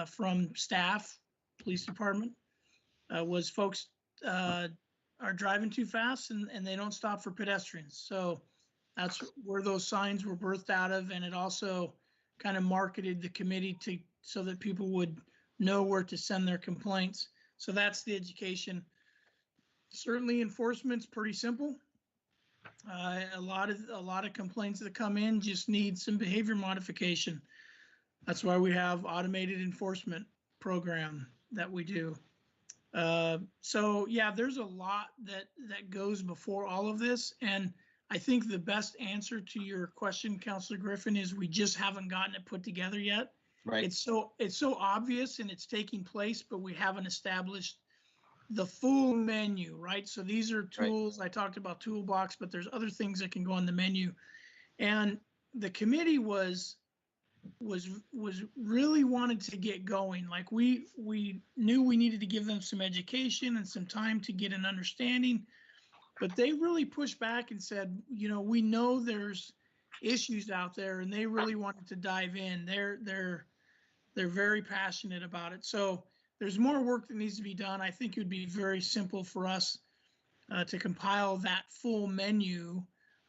from staff, police department, was folks are driving too fast and they don't stop for pedestrians. So that's where those signs were birthed out of. And it also kind of marketed the committee so that people would know where to send their complaints. So that's the education. Certainly enforcement's pretty simple. A lot of complaints that come in just need some behavior modification. That's why we have automated enforcement program that we do. So yeah, there's a lot that goes before all of this. And I think the best answer to your question, Councilor Griffin, is we just haven't gotten it put together yet. Right. It's so obvious and it's taking place, but we haven't established the full menu, right? So these are tools. Right. I talked about toolbox, but there's other things that can go on the menu. And the committee was really wanted to get going. Like we knew we needed to give them some education and some time to get an understanding. but they really pushed back and said, you know, we know there's issues out there, and they really wanted to dive in. They're very passionate about it. So there's more work that needs to be done. I think it would be very simple for us to compile that full menu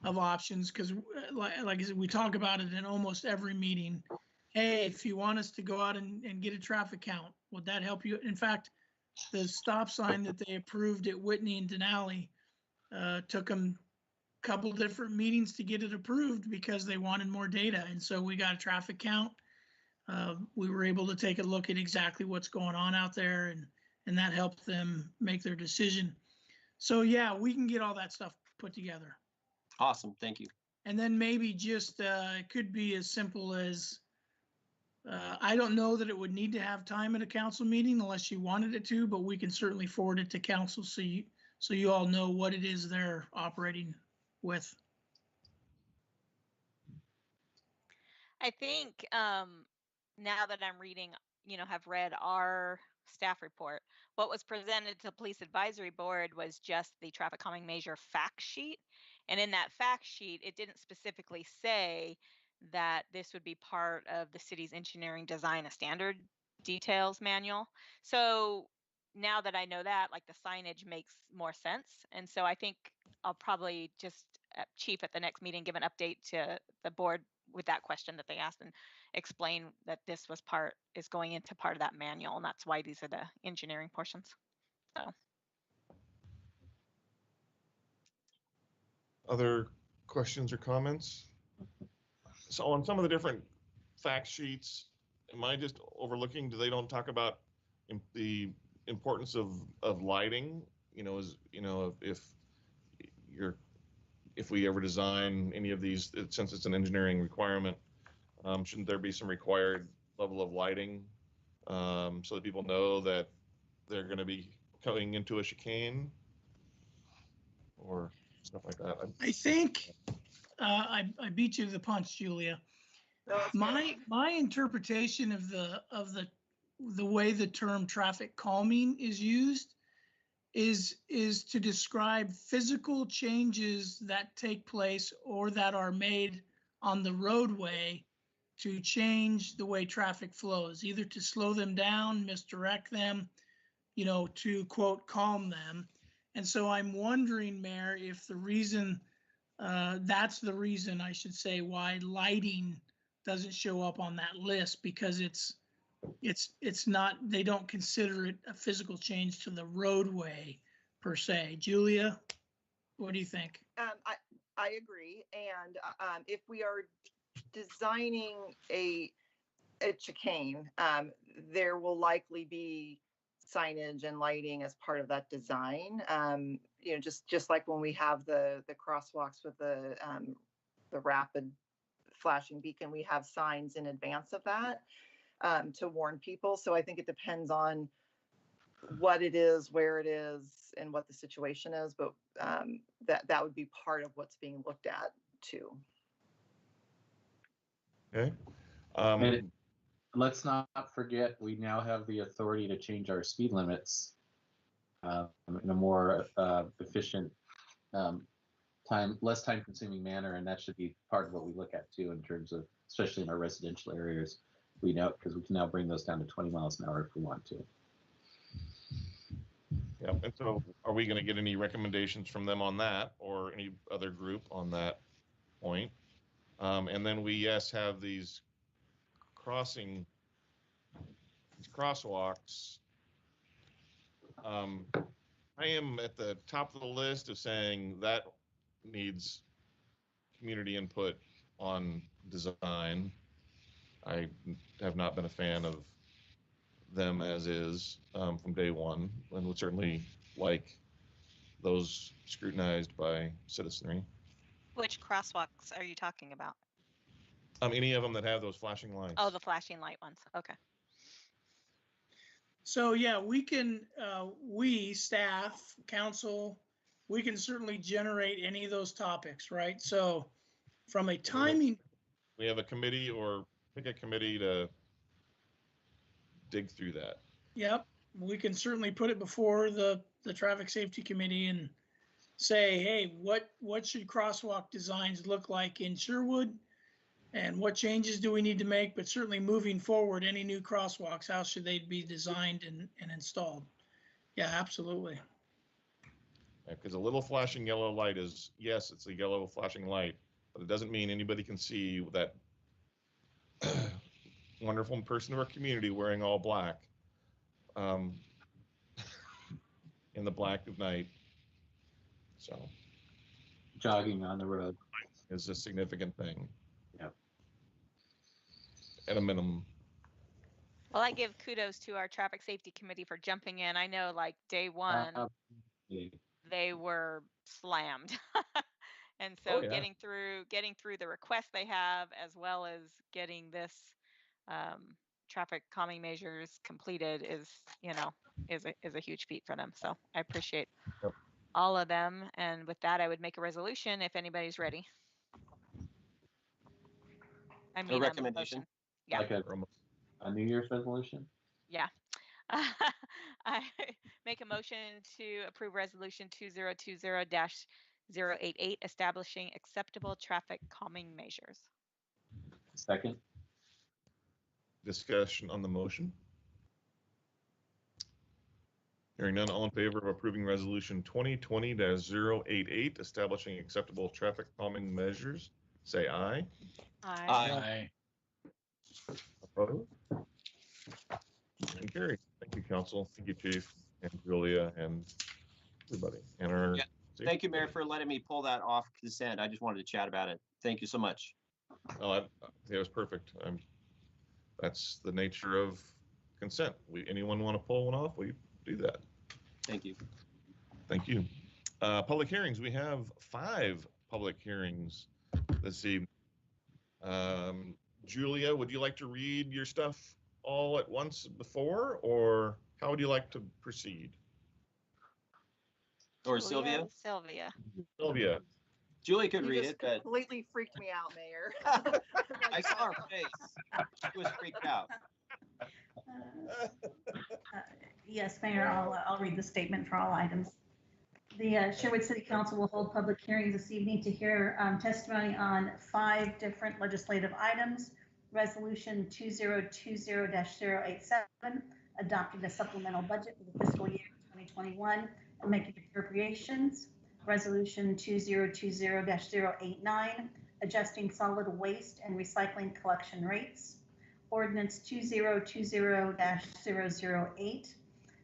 of options, because like I said, we talk about it in almost every meeting. Hey, if you want us to go out and get a traffic count, would that help you? In fact, the stop sign that they approved at Whitney and Denali took them a couple different meetings to get it approved because they wanted more data. And so we got a traffic count. We were able to take a look at exactly what's going on out there, and that helped them make their decision. So yeah, we can get all that stuff put together. Awesome, thank you. And then maybe just, it could be as simple as, I don't know that it would need to have time at a council meeting unless you wanted it to, but we can certainly forward it to council so you all know what it is they're operating with. I think now that I'm reading, have read our staff report, what was presented to the Police Advisory Board was just the traffic calming measure fact sheet. And in that fact sheet, it didn't specifically say that this would be part of the city's engineering design, a standard details manual. So now that I know that, like, the signage makes more sense. And so I think I'll probably just, Chief, at the next meeting, give an update to the board with that question that they asked and explain that this was is going into part of that manual, and that's why these are the engineering portions. So. Other questions or comments? So on some of the different fact sheets, am I just overlooking, they don't talk about the importance of lighting? If we ever design any of these, since it's an engineering requirement, shouldn't there be some required level of lighting so that people know that they're going to be coming into a chicane or stuff like that? I think I beat you to the punch, Julia. My interpretation of the way the term traffic calming is used is to describe physical changes that take place or that are made on the roadway to change the way traffic flows, either to slow them down, misdirect them, to quote, calm them. And so I'm wondering, Mayor, if the reason, that's the reason, I should say, why lighting doesn't show up on that list, because it's not, they don't consider it a physical change to the roadway per se. Julia, what do you think? I agree. And if we are designing a chicane, there will likely be signage and lighting as part of that design. Just like when we have the crosswalks with the rapid flashing beacon, we have signs in advance of that to warn people. So I think it depends on what it is, where it is, and what the situation is. But that would be part of what's being looked at too. Okay. And let's not forget, we now have the authority to change our speed limits in a more efficient, less time-consuming manner, and that should be part of what we look at too, in terms of, especially in our residential areas. We know, because we can now bring those down to 20 miles an hour if we want to. Yeah, and so are we going to get any recommendations from them on that, or any other group on that point? And then we, yes, have these crosswalks. I am at the top of the list of saying that needs community input on design. I have not been a fan of them as is from day one, and would certainly like those scrutinized by citizenry. Which crosswalks are you talking about? Any of them that have those flashing lights. Oh, the flashing light ones. Okay. So yeah, we can, we, staff, council, we can certainly generate any of those topics, right? So from a timing. We have a committee, or pick a committee to dig through that. Yep, we can certainly put it before the traffic safety committee say, hey, what should crosswalk designs look like in Sherwood? And what changes do we need to make? But certainly moving forward, any new crosswalks, how should they be designed and installed? Yeah, absolutely. Because a little flashing yellow light is, yes, it's a yellow flashing light, but it doesn't mean anybody can see that wonderful person of our community wearing all black in the black of night. So Jogging on the road is a significant thing. Yeah. At a minimum. Well, I give kudos to our traffic safety committee for jumping in. I know like day one, they were slammed. And so getting through the request they have, as well as getting this traffic calming measures completed is a huge feat for them. So I appreciate all of them. And with that, I would make a resolution if anybody's ready. I mean, a recommendation. Yeah. Like a New Year's resolution? Yeah. I make a motion to approve resolution 2020-088, establishing acceptable traffic calming measures. Second. Discussion on the motion. Hearing none, all in favor of approving resolution 2020-088, establishing acceptable traffic calming measures, say aye. Aye. Opposed? Motion carried. Thank you, Council. Thank you, Chief, and Julia, and everybody. And our Thank you, Mayor, for letting me pull that off consent. I just wanted to chat about it. Thank you so much. Oh, it was perfect. That's the nature of consent. Anyone want to pull one off? We do that. Thank you. Thank you. Public hearings. We have 5 public hearings this evening. Julia, would you like to read your stuff all at once before, or how would you like to proceed? Or Sylvia? Sylvia. Julie could read it, but Completely freaked me out, Mayor. I saw her face. She was freaked out. Yes, Mayor, I'll read the statement for all items. The Sherwood City Council will hold public hearings this evening to hear testimony on 5 different legislative items. Resolution 2020-087, adopting the supplemental budget for the fiscal year 2021 and making appropriations. Resolution 2020-089, adjusting solid waste and recycling collection rates. Ordinance 2020-008,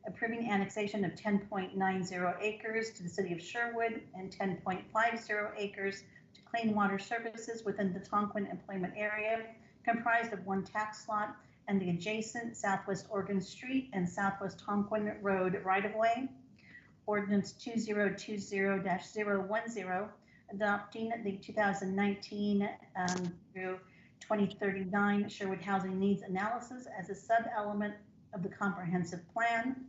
approving annexation of 10.90 acres to the city of Sherwood and 10.50 acres to Clean Water Services within the Tonquin employment area, comprised of 1 tax lot and the adjacent Southwest Oregon Street and Southwest Tonquin Road right-of-way. Ordinance 2020-010, adopting the 2019 through 2039 Sherwood Housing Needs Analysis as a sub-element of the comprehensive plan.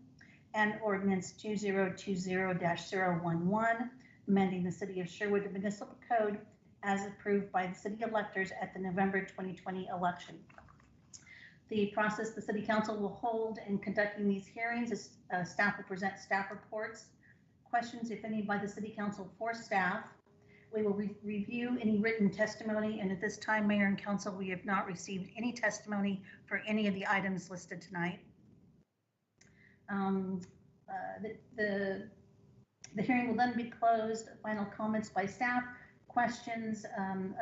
And Ordinance 2020-011, amending the City of Sherwood Municipal Code as approved by the city electors at the November 2020 election. The process the City Council will hold in conducting these hearings is staff will present staff reports, questions, if any, by the City Council for staff. We will review any written testimony, and at this time, Mayor and Council, we have not received any testimony for any of the items listed tonight. The hearing will then be closed. Final comments by staff, questions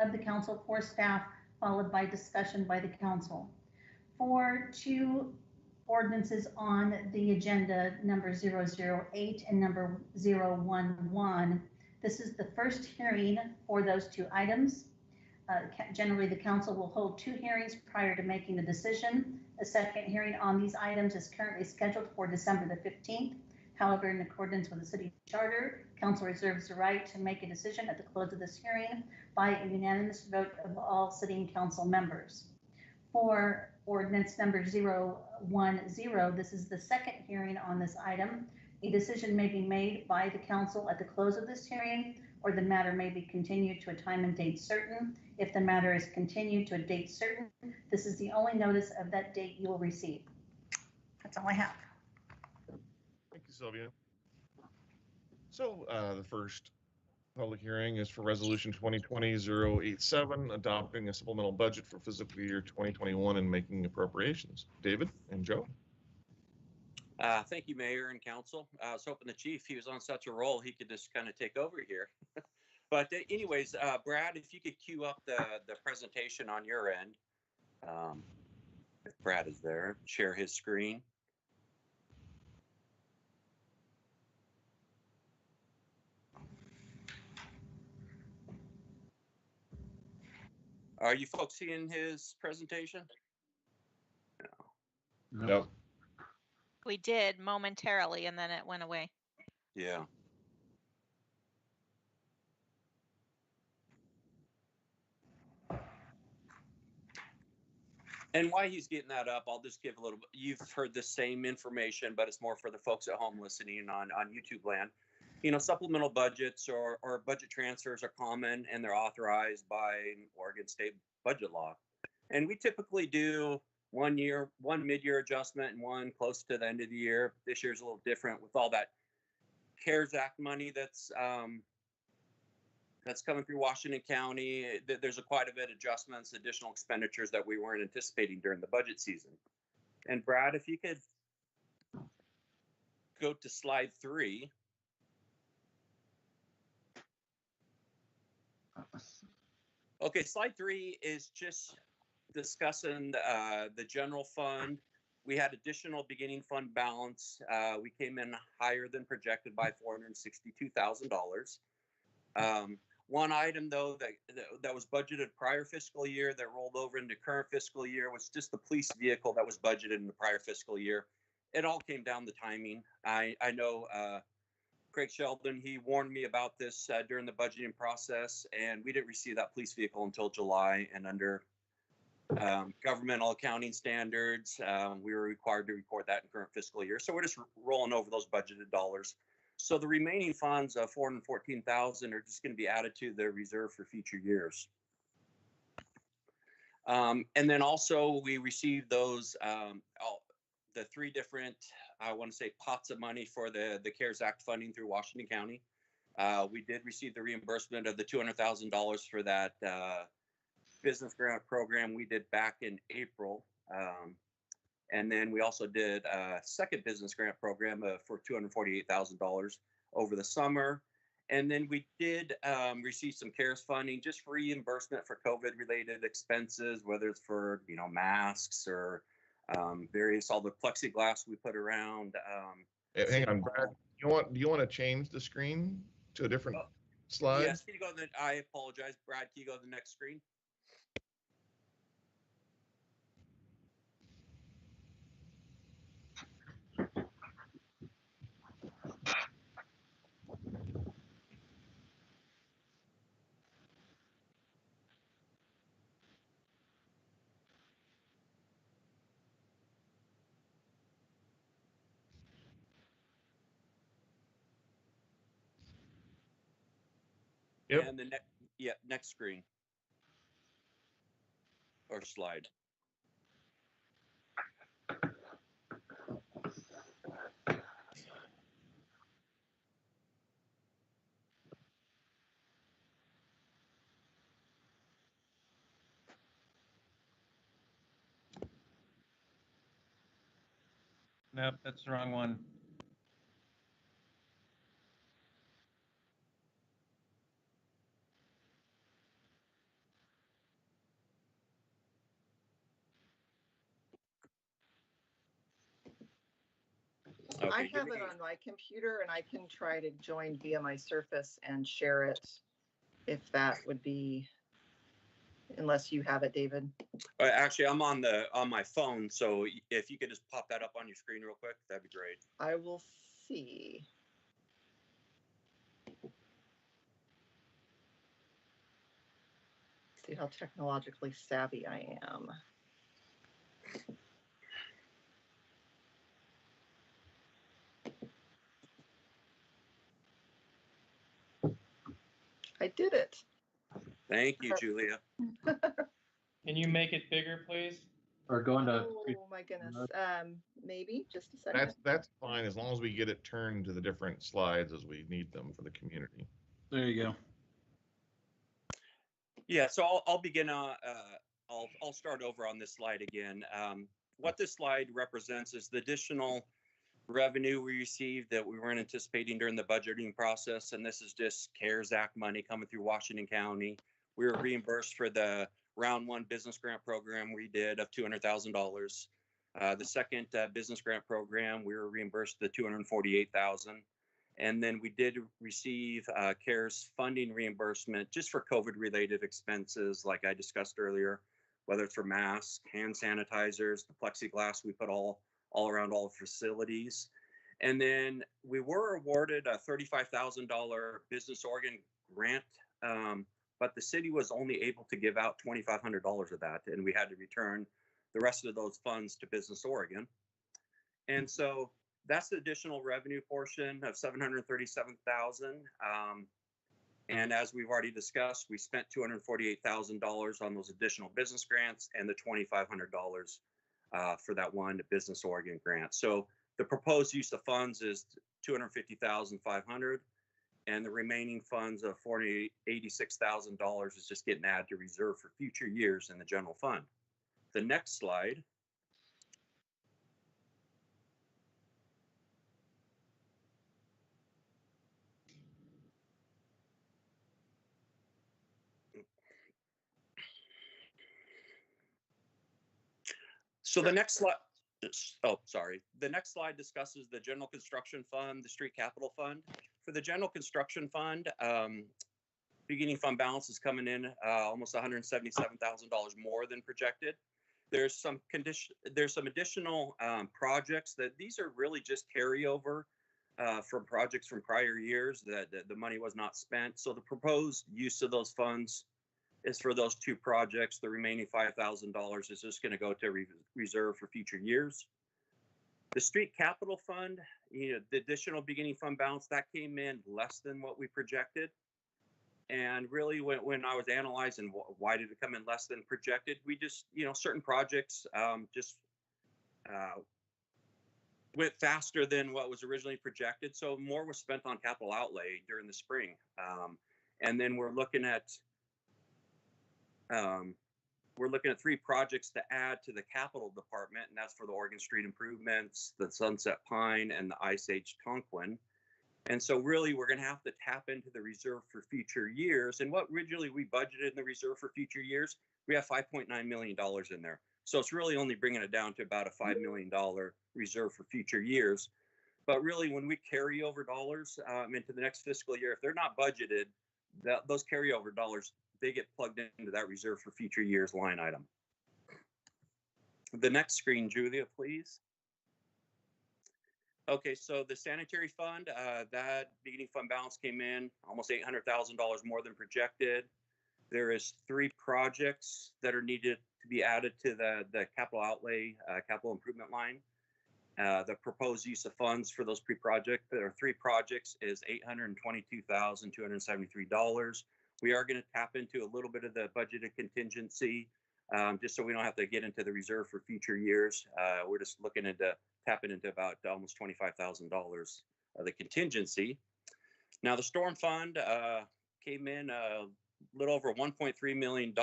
of the council for staff, followed by discussion by the council. For 2 ordinances on the agenda, number 008 and number 011, this is the first hearing for those 2 items. Generally, the council will hold 2 hearings prior to making a decision. A second hearing on these items is currently scheduled for December the 15th. However, in accordance with the city charter, council reserves the right to make a decision at the close of this hearing by a unanimous vote of all sitting council members. For ordinance number 010, this is the second hearing on this item. A decision may be made by the council at the close of this hearing, or the matter may be continued to a time and date certain. If the matter is continued to a date certain, this is the only notice of that date you will receive. That's all I have. Thank you, Sylvia. So the first public hearing is for Resolution 2020-087, adopting a supplemental budget for fiscal year 2021 and making appropriations. David and Joe. Thank you, Mayor and Council. I was hoping the chief, he was on such a roll, he could just kind of take over here. But anyways, Brad, if you could queue up the presentation on your end. If Brad is there, share his screen. Are you folks seeing his presentation? No. No. We did momentarily, and then it went away. Yeah. And while he's getting that up, I'll just give a little bit. You've heard the same information, but it's more for the folks at home listening on YouTube land. You know, supplemental budgets or budget transfers are common, and they're authorized by Oregon state budget law. And we typically do one mid-year adjustment and one close to the end of the year. This year's a little different with all that CARES Act money that's coming through Washington County. There's quite a bit of adjustments, additional expenditures that we weren't anticipating during the budget season. And Brad, if you could go to slide 3. Okay, slide 3 is just discussing the general fund. We had additional beginning fund balance. We came in higher than projected by $462,000. One item, though, that was budgeted prior fiscal year that rolled over into current fiscal year was just the police vehicle that was budgeted in the prior fiscal year. It all came down to timing. I know Craig Sheldon, he warned me about this during the budgeting process, and we didn't receive that police vehicle until July. And under governmental accounting standards, we were required to report that in current fiscal year. So we're just rolling over those budgeted dollars. So the remaining funds of $414,000 are just going to be added to the reserve for future years. And then also we received those, the 3 different, I want to say, pots of money for the CARES Act funding through Washington County. We did receive the reimbursement of the $200,000 for that business grant program we did back in April. And then we also did a second business grant program for $248,000 over the summer. And then we did receive some CARES funding just for reimbursement for COVID-related expenses, whether it's for, you know, masks or all the plexiglass we put around. Hang on, Brad. Do you want to change the screen to a different slide? Yes, can you go to I apologize, Brad, can you go to the next screen? Yep. And the next screen or slide. Nope, that's the wrong one. Okay, I have it on my computer and I can try to join via my Surface and share it if that would be, unless you have it, David. Actually, I'm on my phone, so if you could just pop that up on your screen real quick, that'd be great. I will see. See how technologically savvy I am. I did it. Thank you, Julia. Can you make it bigger, please? Or going to? Oh my goodness. Maybe just a second. That's fine as long as we get it turned to the different slides as we need them for the community. There you go. Yeah, so I'll begin. I'll start over on this slide again. What this slide represents is the additional revenue we received that we weren't anticipating during the budgeting process, and this is just CARES Act money coming through Washington County. We were reimbursed for the round one business grant program we did of $200,000. The second business grant program, we were reimbursed the $248,000. And then we did receive CARES funding reimbursement just for COVID-related expenses, like I discussed earlier, whether it's for masks, hand sanitizers, the plexiglass we put all around all facilities. And then we were awarded a $35,000 Business Oregon grant, but the city was only able to give out $2,500 of that, and we had to return the rest of those funds to Business Oregon. And so that's the additional revenue portion of $737,000. And as we've already discussed, we spent $248,000 on those additional business grants and the $2,500 for that one Business Oregon grant. So the proposed use of funds is $250,500, and the remaining funds of $486,000 is just getting added to reserve for future years in the general fund. The next slide. So the next slide, the next slide discusses the general construction fund, the street capital fund. For the general construction fund, beginning fund balance is coming in almost $177,000 more than projected. There's some additional projects that these are really just carryover from projects from prior years that the money was not spent. So the proposed use of those funds is for those two projects. The remaining $5,000 is just going to go to reserve for future years. The street capital fund, the additional beginning fund balance, that came in less than what we projected. And really, when I was analyzing why did it come in less than projected, we just, certain projects just went faster than what was originally projected. So more was spent on capital outlay during the spring. And then we're looking at three projects to add to the capital department, and that's for the Oregon Street improvements, the Sunset Pine, and the Ice Age Tonquin. And so really, we're going to have to tap into the reserve for future years. And what originally we budgeted in the reserve for future years, we have $5.9 million in there. So it's really only bringing it down to about a $5 million reserve for future years. But really, when we carry over dollars into the next fiscal year, if they're not budgeted, those carryover dollars, they get plugged into that reserve for future years line item. The next screen, Julia, please. Okay, so the sanitary fund, that beginning fund balance came in almost $800,000 more than projected. There is three projects that are needed to be added to the capital outlay, capital improvement line. The proposed use of funds for those three projects is $822,273. We are going to tap into a little bit of the budgeted contingency, just so we don't have to get into the reserve for future years. We're just looking into tapping into about almost $25,000 of the contingency. Now, the storm fund came in a little over $1.3 million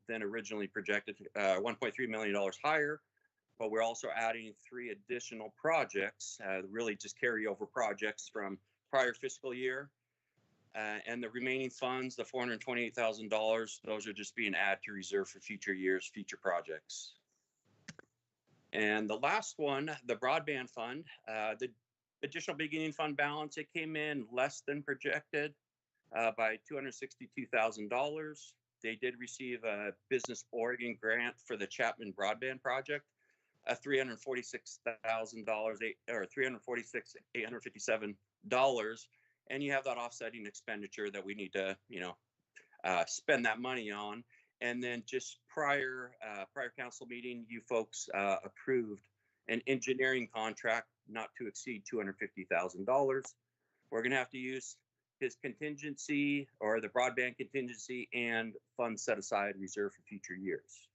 than originally projected, $1.3 million higher, but we're also adding three additional projects, really just carryover projects from prior fiscal year. And the remaining funds, the $428,000, those are just being added to reserve for future years, future projects. And the last one, the broadband fund, the additional beginning fund balance, it came in less than projected by $262,000. They did receive a Business Oregon grant for the Chapman broadband project, $346,000 or $346,857. And you have that offsetting expenditure that we need to, spend that money on. And then just prior council meeting, you folks approved an engineering contract not to exceed $250,000. We're going to have to use his contingency or the broadband contingency and funds set aside reserved for future years.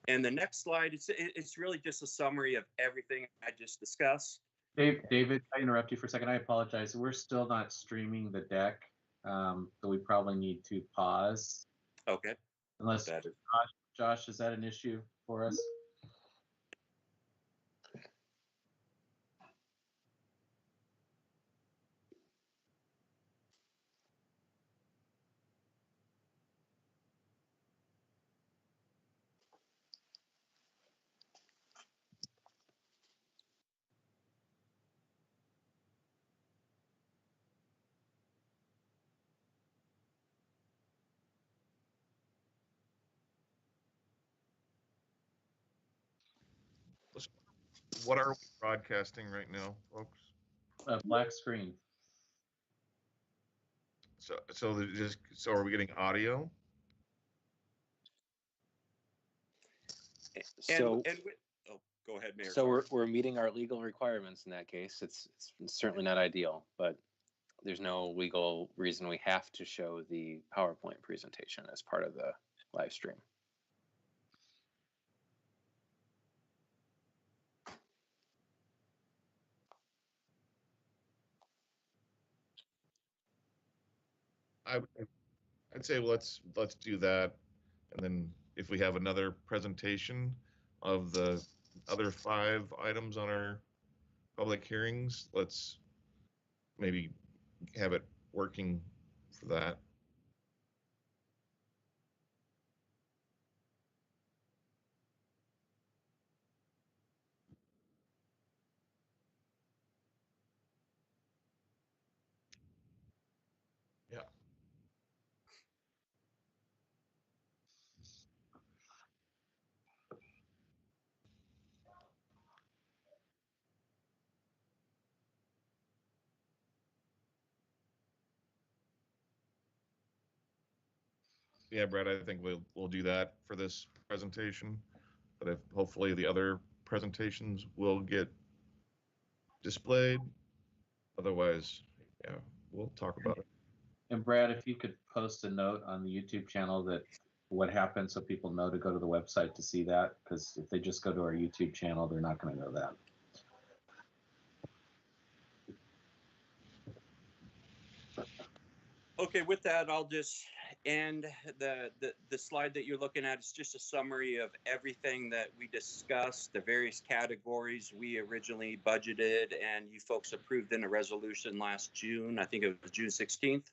And the next slide, it's really just a summary of everything I just discussed. David, I interrupt you for a second. I apologize. We're still not streaming the deck, so we probably need to pause. Okay. Unless Josh, is that an issue for us? What are we broadcasting right now, folks? A black screen. So are we getting audio? So, Oh, go ahead, Mayor. so we're meeting our legal requirements in that case. It's certainly not ideal, but there's no legal reason we have to show the PowerPoint presentation as part of the live stream. I'd say let's do that, and then if we have another presentation of the other 5 items on our public hearings, let's maybe have it working for that. Yeah. Yeah, Brett, I think we'll do that for this presentation, but if hopefully the other presentations will get displayed. Otherwise, yeah, we'll talk about it. And Brad, if you could post a note on the YouTube channel that what happened so people know to go to the website to see that, because if they just go to our YouTube channel, they're not going to know that. Okay, with that, I'll just end the slide that you're looking at. Is just a summary of everything that we discussed, the various categories we originally budgeted and you folks approved in a resolution last June. I think it was June 16th.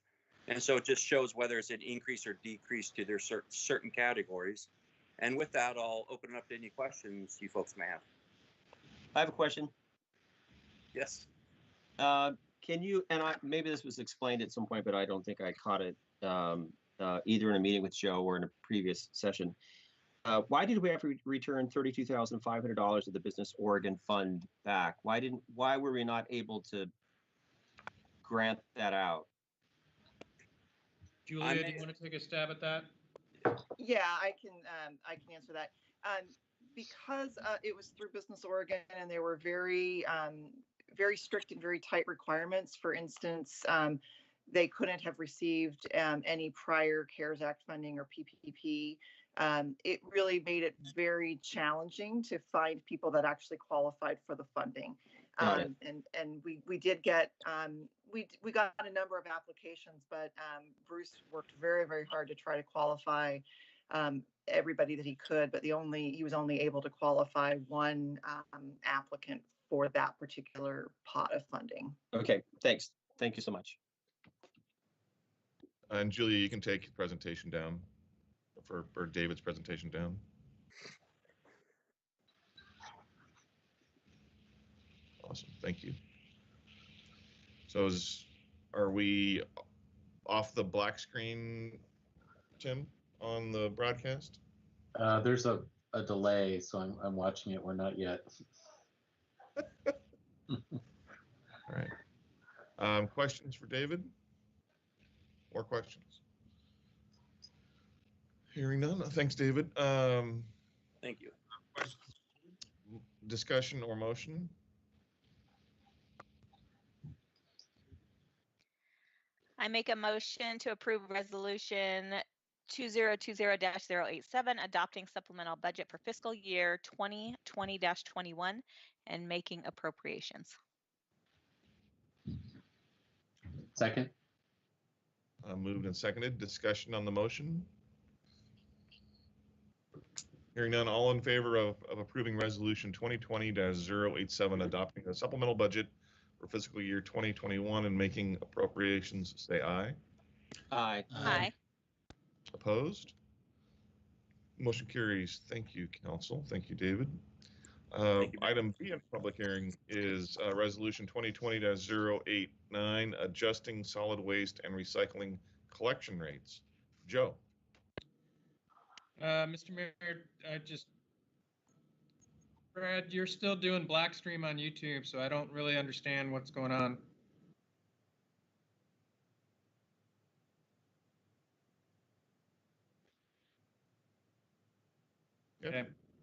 And so it just shows whether it's an increase or decrease to their certain categories. And with that, I'll open it up to any questions you folks may have. I have a question. Yes. Can you, and maybe this was explained at some point, but I don't think I caught it either in a meeting with Joe or in a previous session. Why did we have to return $32,500 of the Business Oregon Fund back? Why were we not able to grant that out? Julia, do you want to take a stab at that? Yeah, I can answer that. Because it was through Business Oregon and there were very strict and very tight requirements. For instance, they couldn't have received any prior CARES Act funding or PPP. It really made it very challenging to find people that actually qualified for the funding. And we did get we got a number of applications, but Bruce worked very, very hard to try to qualify everybody that he could, but he was only able to qualify one applicant for that particular pot of funding. Okay, thanks. Thank you so much. And Julia, you can take your presentation down for David's presentation down. Awesome, thank you. So are we off the black screen, Tim, on the broadcast? There's a delay, so I'm watching it. We're not yet. All right. Questions for David? More questions? Hearing none. Thanks, David. Thank you. Discussion or motion? I make a motion to approve resolution 2020-087, adopting supplemental budget for fiscal year 2020-21 and making appropriations. Second. Moved and seconded. Discussion on the motion. Hearing none, all in favor of approving resolution 2020-087, adopting a supplemental budget for fiscal year 2021 and making appropriations, say aye. Aye. Aye. Opposed? Motion carries. Thank you, Council. Thank you, David. Thank you. Item B in public hearing is resolution 2020-089, adjusting solid waste and recycling collection rates. Joe. Mr. Mayor, Brad, you're still doing black stream on YouTube, so I don't really understand what's going on. Yep. Okay.